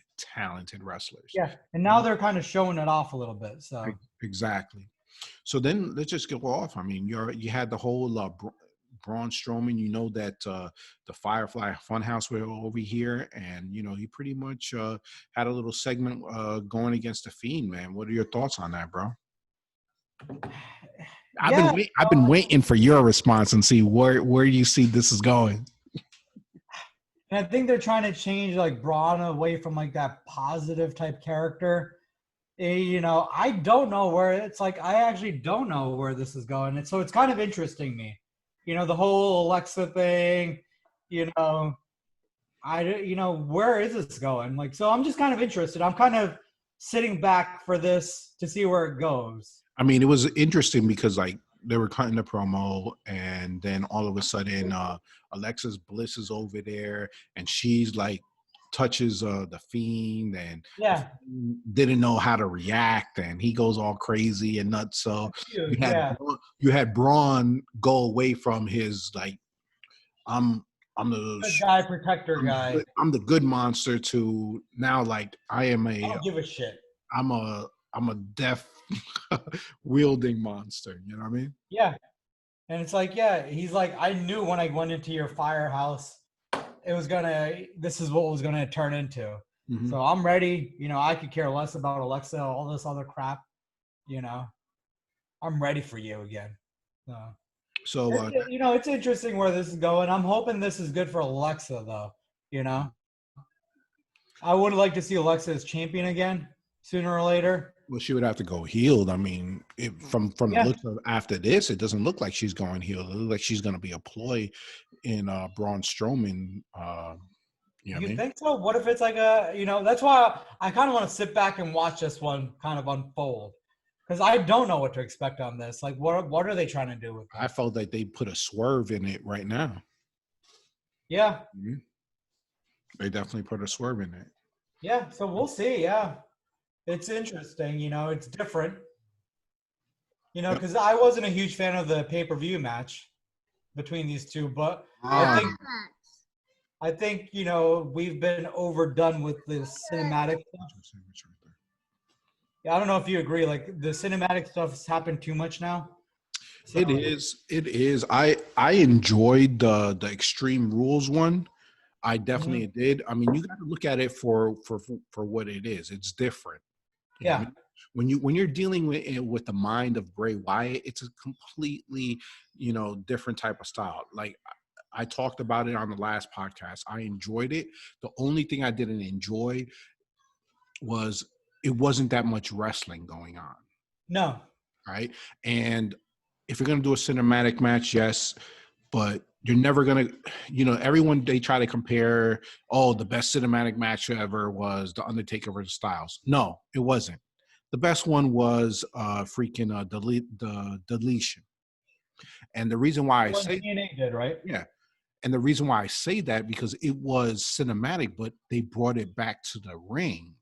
wrestlers. Yeah, and now they're kind of showing it off a little bit. So Exactly. So then let's just go off. I mean, you had the whole Braun Strowman, that the Firefly Funhouse were over here, and he pretty much had a little segment going against the Fiend, man. What are your thoughts on that, bro? I've been waiting for your response and see where you see this is going. And I think they're trying to change like Braun away from like that positive type character. I don't know where it's like. I actually don't know where this is going, and so it's kind of interesting me. The whole Alexa thing, where is this going? Like, so I'm just kind of interested. I'm kind of sitting back for this to see where it goes. I mean, it was interesting because like they were cutting the promo, and then all of a sudden, Alexis Bliss is over there, and she's like touches the Fiend, and didn't know how to react, and he goes all crazy and nuts. So you had Braun go away from his like I'm the good guy, protector guy. I'm the good monster to now like I don't give a shit. I'm a death wielding monster. You know what I mean? Yeah, and it's like he's like I knew when I went into your firehouse. This is what it was gonna turn into. Mm-hmm. So I'm ready. I could care less about Alexa, all this other crap. I'm ready for you again. So it's interesting where this is going. I'm hoping this is good for Alexa, though. I would like to see Alexa as champion again sooner or later. Well, she would have to go healed. I mean, from the looks of after this, it doesn't look like she's going healed. It looks like she's going to be a ploy in Braun Strowman. You think so? What if it's like that's why I kind of want to sit back and watch this one kind of unfold. Because I don't know what to expect on this. Like, what are they trying to do with it? I felt like they put a swerve in it right now. Yeah. Mm-hmm. They definitely put a swerve in it. Yeah, so we'll see, yeah. It's interesting, it's different. Because I wasn't a huge fan of the pay-per-view match. between these two, but Ah, I think we've been overdone with this cinematic stuff. Yeah, I don't know if you agree. Like the cinematic stuff has happened too much now. So it is. It is. I enjoyed the Extreme Rules one. I definitely mhm. did. I mean, you got to look at it for what it is. It's different. You know what I Yeah, mean? When you're dealing with the mind of Bray Wyatt, it's a completely different type of style. Like I talked about it on the last podcast. I enjoyed it. The only thing I didn't enjoy was it wasn't that much wrestling going on, no, right? And if you're gonna do a cinematic match, yes, but you're never gonna, everyone they try to compare. Oh, the best cinematic match ever was the Undertaker versus Styles. No, it wasn't. The best one was freaking the deletion. And the reason why I well, say TNA did, right? yeah, and the reason why I say that because it was cinematic, but they brought it back to the ring.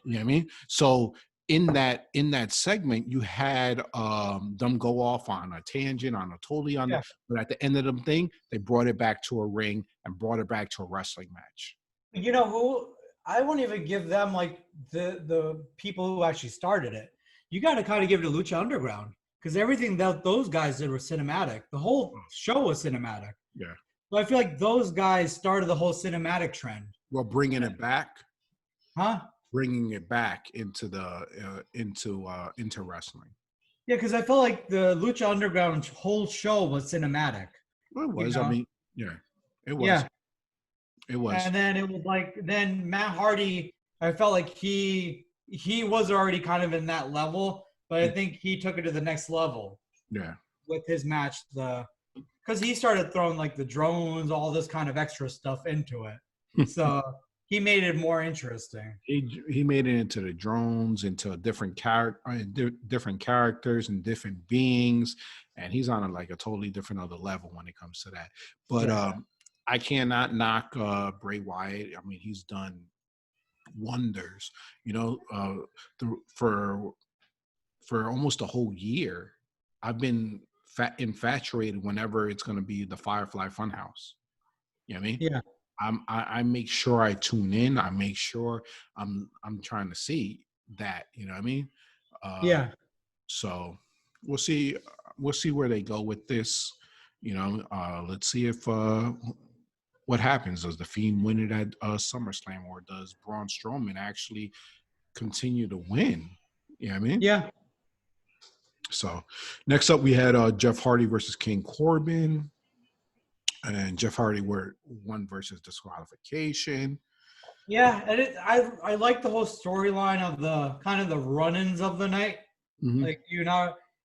You know what I mean? So in that segment, you had them go off on a tangent, on a totally on the, Yeah. but at the end of the thing, they brought it back to a ring and brought it back to a wrestling match. You know who? I won't even give them like the people who actually started it. You got to kind of give it to Lucha Underground because everything that those guys did was cinematic. The whole show was cinematic. Yeah. So I feel like those guys started the whole cinematic trend. Well, Huh? bringing it back into the into wrestling. Yeah, because I felt like the Lucha Underground whole show was cinematic. Well, it You was. I know? mean, yeah, it was. Yeah. It was. And then it was like then Matt Hardy, I felt like he was already kind of in that level, but I think he took it to the next level Yeah. with his match. Because he started throwing like the drones, all this kind of extra stuff into it. So he made it more interesting. He made it into the drones, into a different different characters and different beings, and he's on like a totally different other level when it comes to that. But Yeah. I cannot knock Bray Wyatt. I mean, he's done wonders. For almost a whole year, I've been infatuated whenever it's going to be the Firefly Funhouse. You know what I mean? Yeah. I make sure I tune in. I make sure I'm trying to see that. You know what I mean? Uh, Yeah. so we'll see. We'll see where they go with this. Let's see if what happens. Does the Fiend win it at SummerSlam, or does Braun Strowman actually continue to win? You know what I mean? Yeah. So next up, we had Jeff Hardy versus King Corbin. And Jeff Hardy won versus disqualification. Yeah. And I like the whole storyline of the kind of the run-ins of the night. Mm-hmm. Like,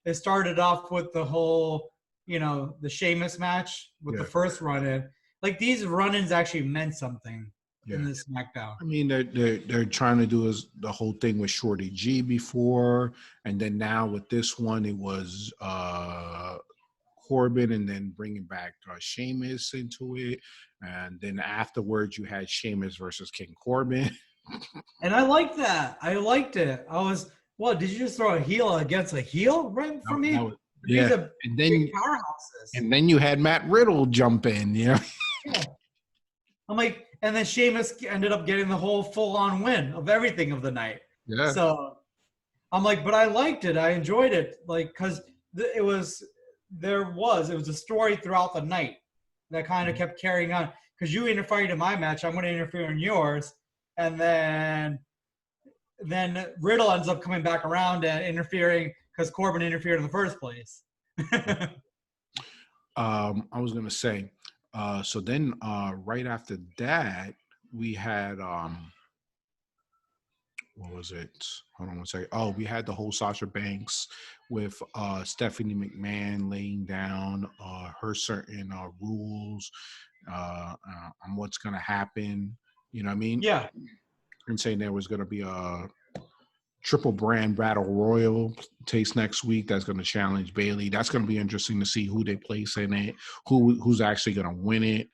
it started off with the whole, the Sheamus match with the Yeah. first run in. Like these run-ins actually meant something in Yeah. this SmackDown. I mean, they're trying to do the whole thing with Shorty G before, and then now with this one, it was Corbin, and then bringing back Sheamus into it, and then afterwards, you had Sheamus versus King Corbin. And I liked that. I liked it. What, did you just throw a heel against a heel right for me? These Yeah, are and big then powerhouses. you had Matt Riddle jump in. Yeah. Yeah. I'm like, and then Sheamus ended up getting the whole full-on win of everything of the night. Yeah. So I'm like, but I liked it. I enjoyed it. Like, because it was a story throughout the night that kind of kept carrying on. Because you interfered in my match, I'm going to interfere in yours, and then Riddle ends up coming back around and interfering because Corbin interfered in the first place. I was gonna say, so then right after that, we had what was it? Hold on one second. Oh, we had the whole Sasha Banks with Stephanie McMahon laying down her certain rules on what's gonna happen. You know what I mean? Yeah. And saying there was gonna be a triple brand battle royal takes next week. That's going to challenge Bailey. That's going to be interesting to see who they place in it, who's actually going to win it.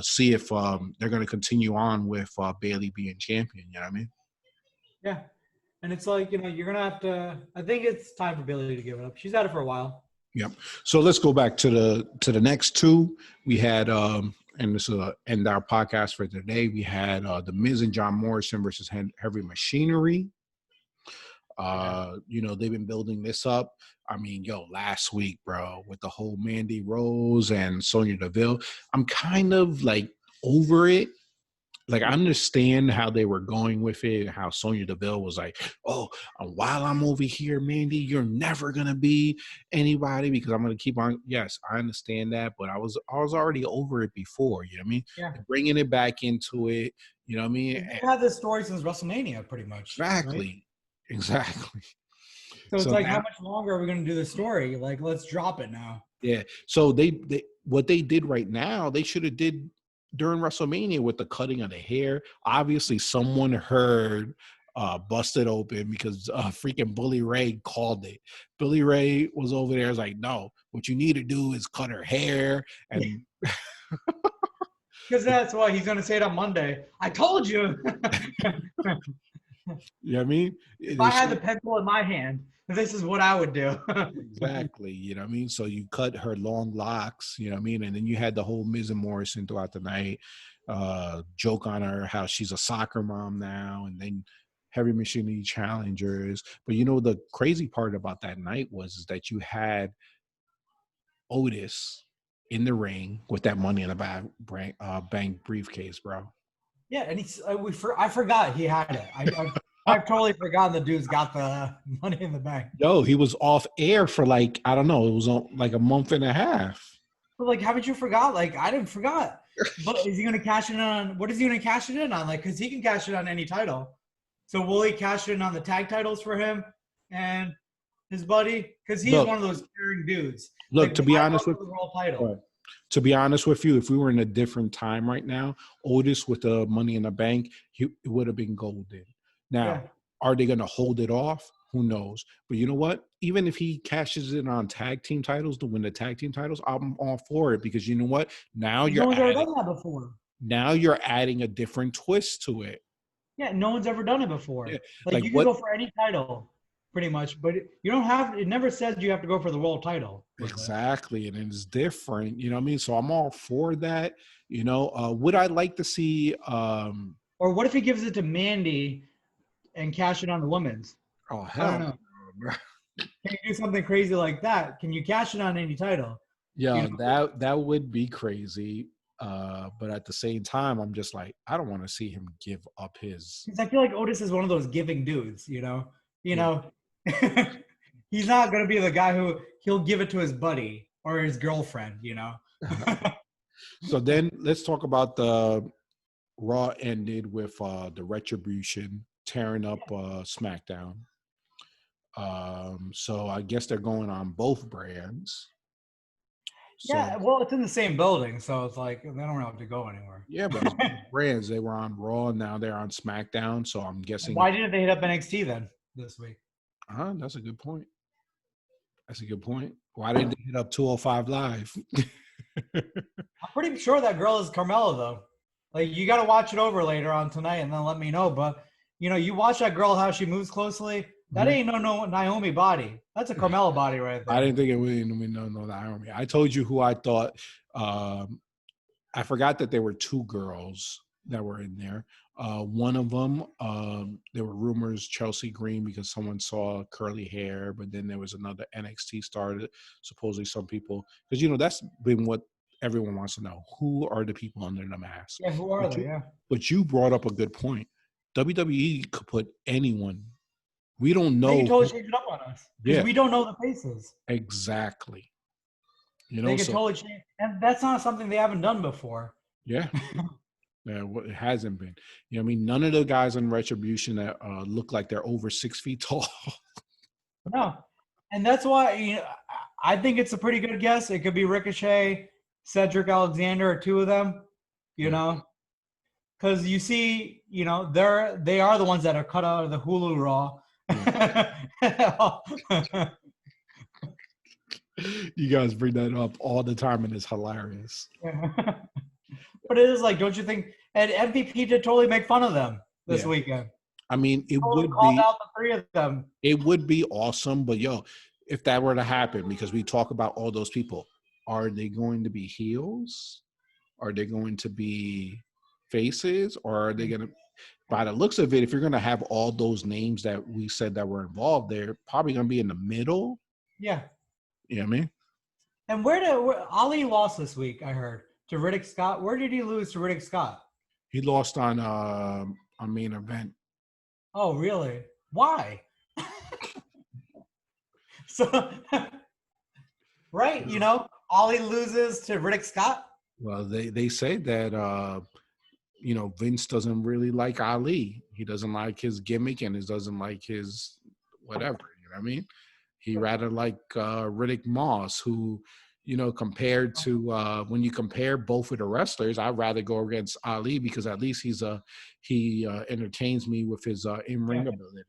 See if they're going to continue on with Bailey being champion. You know what I mean? Yeah. And it's like, you're going to have to – I think it's time for Bailey to give it up. She's had it for a while. Yep. So let's go back to the next two. We had and this will end our podcast for today. We had the Miz and John Morrison versus Heavy Machinery. They've been building this up. I mean, last week, bro, with the whole Mandy Rose and Sonya Deville, I'm kind of like over it. Like, I understand how they were going with it, how Sonya Deville was like, oh, while I'm over here, Mandy, you're never going to be anybody because I'm going to keep on. Yes, I understand that, but I was already over it before, you know what I mean? Yeah. Bringing it back into it, you know what I mean? We've had this story since WrestleMania, pretty much. Exactly. Right? Exactly. So it's like, how much longer are we going to do this story? Like, let's drop it now. Yeah. So they what they did right now, they should have did during WrestleMania with the cutting of the hair. Obviously, someone heard Busted Open because freaking Bully Ray called it. Bully Ray was over there, was like, no, what you need to do is cut her hair. And because that's why he's going to say it on Monday. I told you. You know what I mean? If I had the pencil in my hand, this is what I would do. Exactly. You know what I mean? So you cut her long locks, you know what I mean? And then you had the whole Miz and Morrison throughout the night, joke on her, how she's a soccer mom now, and then Heavy Machinery challengers. But the crazy part about that night was that you had Otis in the ring with that Money in the Bank briefcase, bro. Yeah, and I forgot he had it. I've totally forgotten the dude's got the Money in the Bank. Yo, he was off air for like, I don't know, it was like a month and a half. But like, haven't you forgot? Like, I didn't forgot. But is he going to cash it in on? What is he going to cash it in on? Like, because he can cash it on any title. So will he cash it in on the tag titles for him and his buddy? Because he's one of those caring dudes. Look, like, to be honest with the world title. To be honest with you, if we were in a different time right now, Otis with the Money in the Bank, it would have been golden. Now, Are they going to hold it off? Who knows? But you know what? Even if he cashes in on tag team titles to win the tag team titles, I'm all for it because you know what? Now no one's ever done that before. Now you're adding a different twist to it. Yeah, no one's ever done it before. Yeah. Like you can go for any title, pretty much, but you don't have. It never says you have to go for the world title. Exactly, and it's different. You know what I mean? So I'm all for that. Would I like to see? Or what if he gives it to Mandy and cash it on the women's? Oh hell! I don't know. Can you do something crazy like that? Can you cash it on any title? Yeah, that would be crazy. But at the same time, I'm just like, I don't want to see him give up his. Because I feel like Otis is one of those giving dudes. You know, he's not gonna be the guy who he'll give it to his buddy or his girlfriend. So then let's talk about the Raw ended with the Retribution tearing up Smackdown. So I guess they're going on both brands. So, yeah, well, it's in the same building, so it's like they don't have to go anywhere. Yeah, but brands, they were on Raw, now they're on SmackDown, so I'm guessing. Why didn't they hit up NXT then this week? That's a good point. Why didn't they hit up 205 Live? I'm pretty sure that girl is Carmella, though. Like, you got to watch it over later on tonight and then let me know. But, you watch that girl, how she moves closely. That ain't no Naomi body. That's a Carmella body right there. I didn't think it would be no Naomi. I told you who I thought. I forgot that there were two girls that were in there. One of them, there were rumors Chelsea Green because someone saw curly hair, but then there was another NXT star that supposedly some people, because that's been what everyone wants to know. Who are the people under the mask? Yeah, who are they? Yeah. But you brought up a good point. WWE could put anyone. We don't know. They can totally change it up on us because we don't know the faces. Exactly. They can totally change, and that's not something they haven't done before. Yeah. Yeah, it hasn't been. I mean, none of the guys on Retribution that look like they're over 6 feet tall. No, and that's why I think it's a pretty good guess. It could be Ricochet, Cedric Alexander, or two of them. Because you see, they are the ones that are cut out of the Hulu Raw. You guys bring that up all the time, and it's hilarious. But it is like, don't you think? And MVP did totally make fun of them this weekend. I mean, it would called out the three of them. It would be awesome, but if that were to happen, because we talk about all those people, are they going to be heels? Are they going to be faces? Or are they going to, by the looks of it, if you're going to have all those names that we said that were involved, they're probably going to be in the middle. Yeah. You know what I mean? And where Ali lost this week, I heard, to Riddick Scott. Where did he lose to Riddick Scott? He lost on main event. Oh, really? Why? So, right, you know, Ali loses to Riddick Scott. Well, they say that you know, Vince doesn't really like Ali. He doesn't like his gimmick and he doesn't like his whatever. You know what I mean? He rather like Riddick Moss, who, you know, compared to when you compare both of the wrestlers, I'd rather go against Ali because at least he entertains me with his in-ring ability.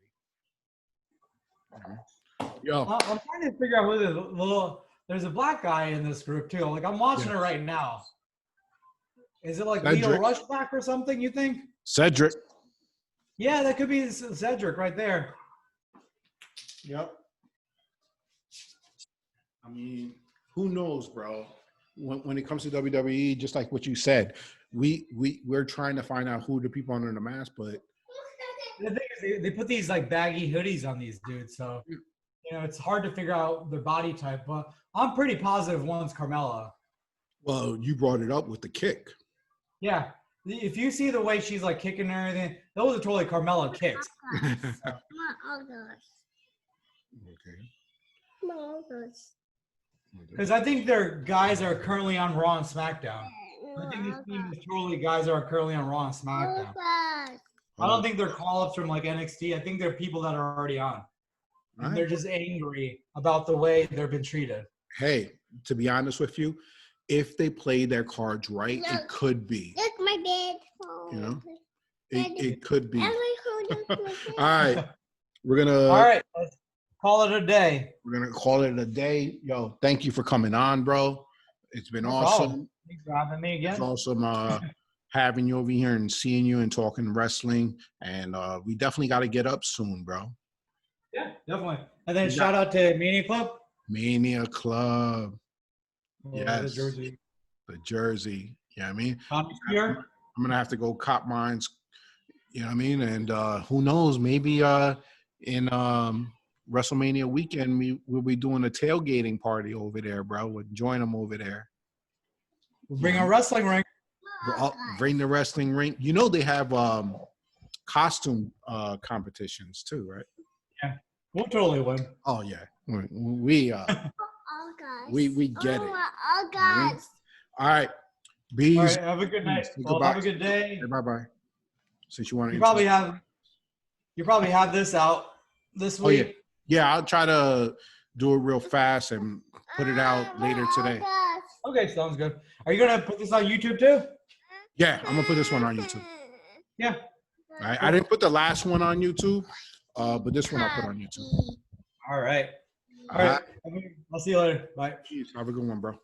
Yo, I'm trying to figure out who there's a black guy in this group too. Like I'm watching it right now. Is it like Leo Rushback or something, you think? Cedric. Yeah, that could be Cedric right there. Yep. I mean, who knows, bro? When it comes to WWE, just like what you said, we're trying to find out who the people under the mask, but the thing is they put these like baggy hoodies on these dudes, so you know it's hard to figure out their body type. But I'm pretty positive one's Carmella. Well, you brought it up with the kick. Yeah, if you see the way she's like kicking and everything, those are totally Carmella kicks. Okay. Because I think their guys are currently on Raw and SmackDown. I think this team is totally guys that are currently on Raw and SmackDown. I don't think they're call-ups from like NXT. I think they're people that are already on. And they're just angry about the way they've been treated. Hey, to be honest with you, if they play their cards right, it could be. Look, my bed. You know, it could be. All right, we're gonna. All right, let's call it a day. We're gonna call it a day. Yo, thank you for coming on, bro. It's been awesome. Thanks for having me again. It's awesome having you over here and seeing you and talking wrestling. And we definitely got to get up soon, bro. Yeah, definitely. And then shout out to Mania Club. Mania Club. Yes. The jersey. The jersey. You know what I mean? Here. I'm going to have to go cop mines. You know what I mean? And who knows, maybe in WrestleMania weekend, we'll be doing a tailgating party over there, bro. We'll join them over there. We'll bring a wrestling ring. Bring the wrestling ring. You know they have costume competitions too, right? Yeah, we'll totally win. Oh yeah, we get it. All right, bees. All right, have a good night. Well, have a good day. Bye bye. Since you want to, you probably have this out this week. Oh, yeah, I'll try to do it real fast and put it out later today. Okay, sounds good. Are you gonna put this on YouTube too? Yeah, I'm gonna put this one on YouTube. Yeah. All right. I didn't put the last one on YouTube, but this one I'll put on YouTube. All right. All right. I'll see you later. Bye. Have a good one, bro.